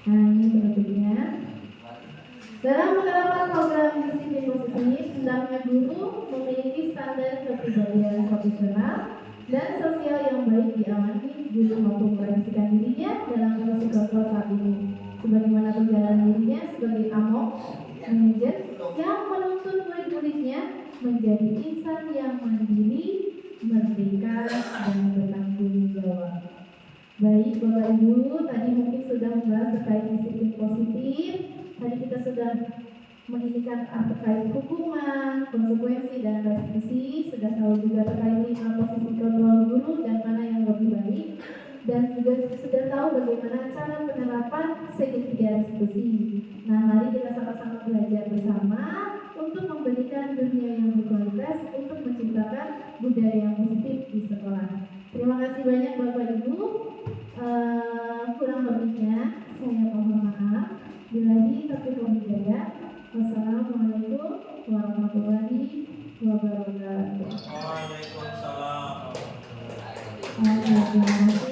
Speaker 1: Nah, ini penutupnya. Dalam penerapan program disiplin positif, hendaknya guru memiliki standar kepribadian profesional dan sosial yang baik diamati guru mampu merefleksikan dirinya dalam kondisi kontrol saat ini, sebagaimana berjalan dirinya sebagai amok manajer yang menuntut murid-muridnya menjadi insan yang mandiri, merdeka, dan bertanggung jawab. Baik Bapak Ibu, tadi mungkin sudah membahas terkait disiplin positif. Tadi kita sudah menginginkan terkait hukuman, konsekuensi, dan restriksi. Sudah tahu juga terkait posisi kontrol guru dan mana yang lebih baik. Dan juga sudah tahu bagaimana cara penerapan segitiga restitusi. Nah, mari kita sama-sama belajar bersama untuk memberikan dunia yang berkualitas, untuk menciptakan budaya yang positif di sekolah. Terima kasih banyak Bapak Ibu. Kurang lebihnya saya mohon maaf. Bilahi taufiq wal hidayah. Wassalamualaikum warahmatullahi wabarakatuh.
Speaker 7: Waalaikumsalam.
Speaker 1: Waalaikumsalam.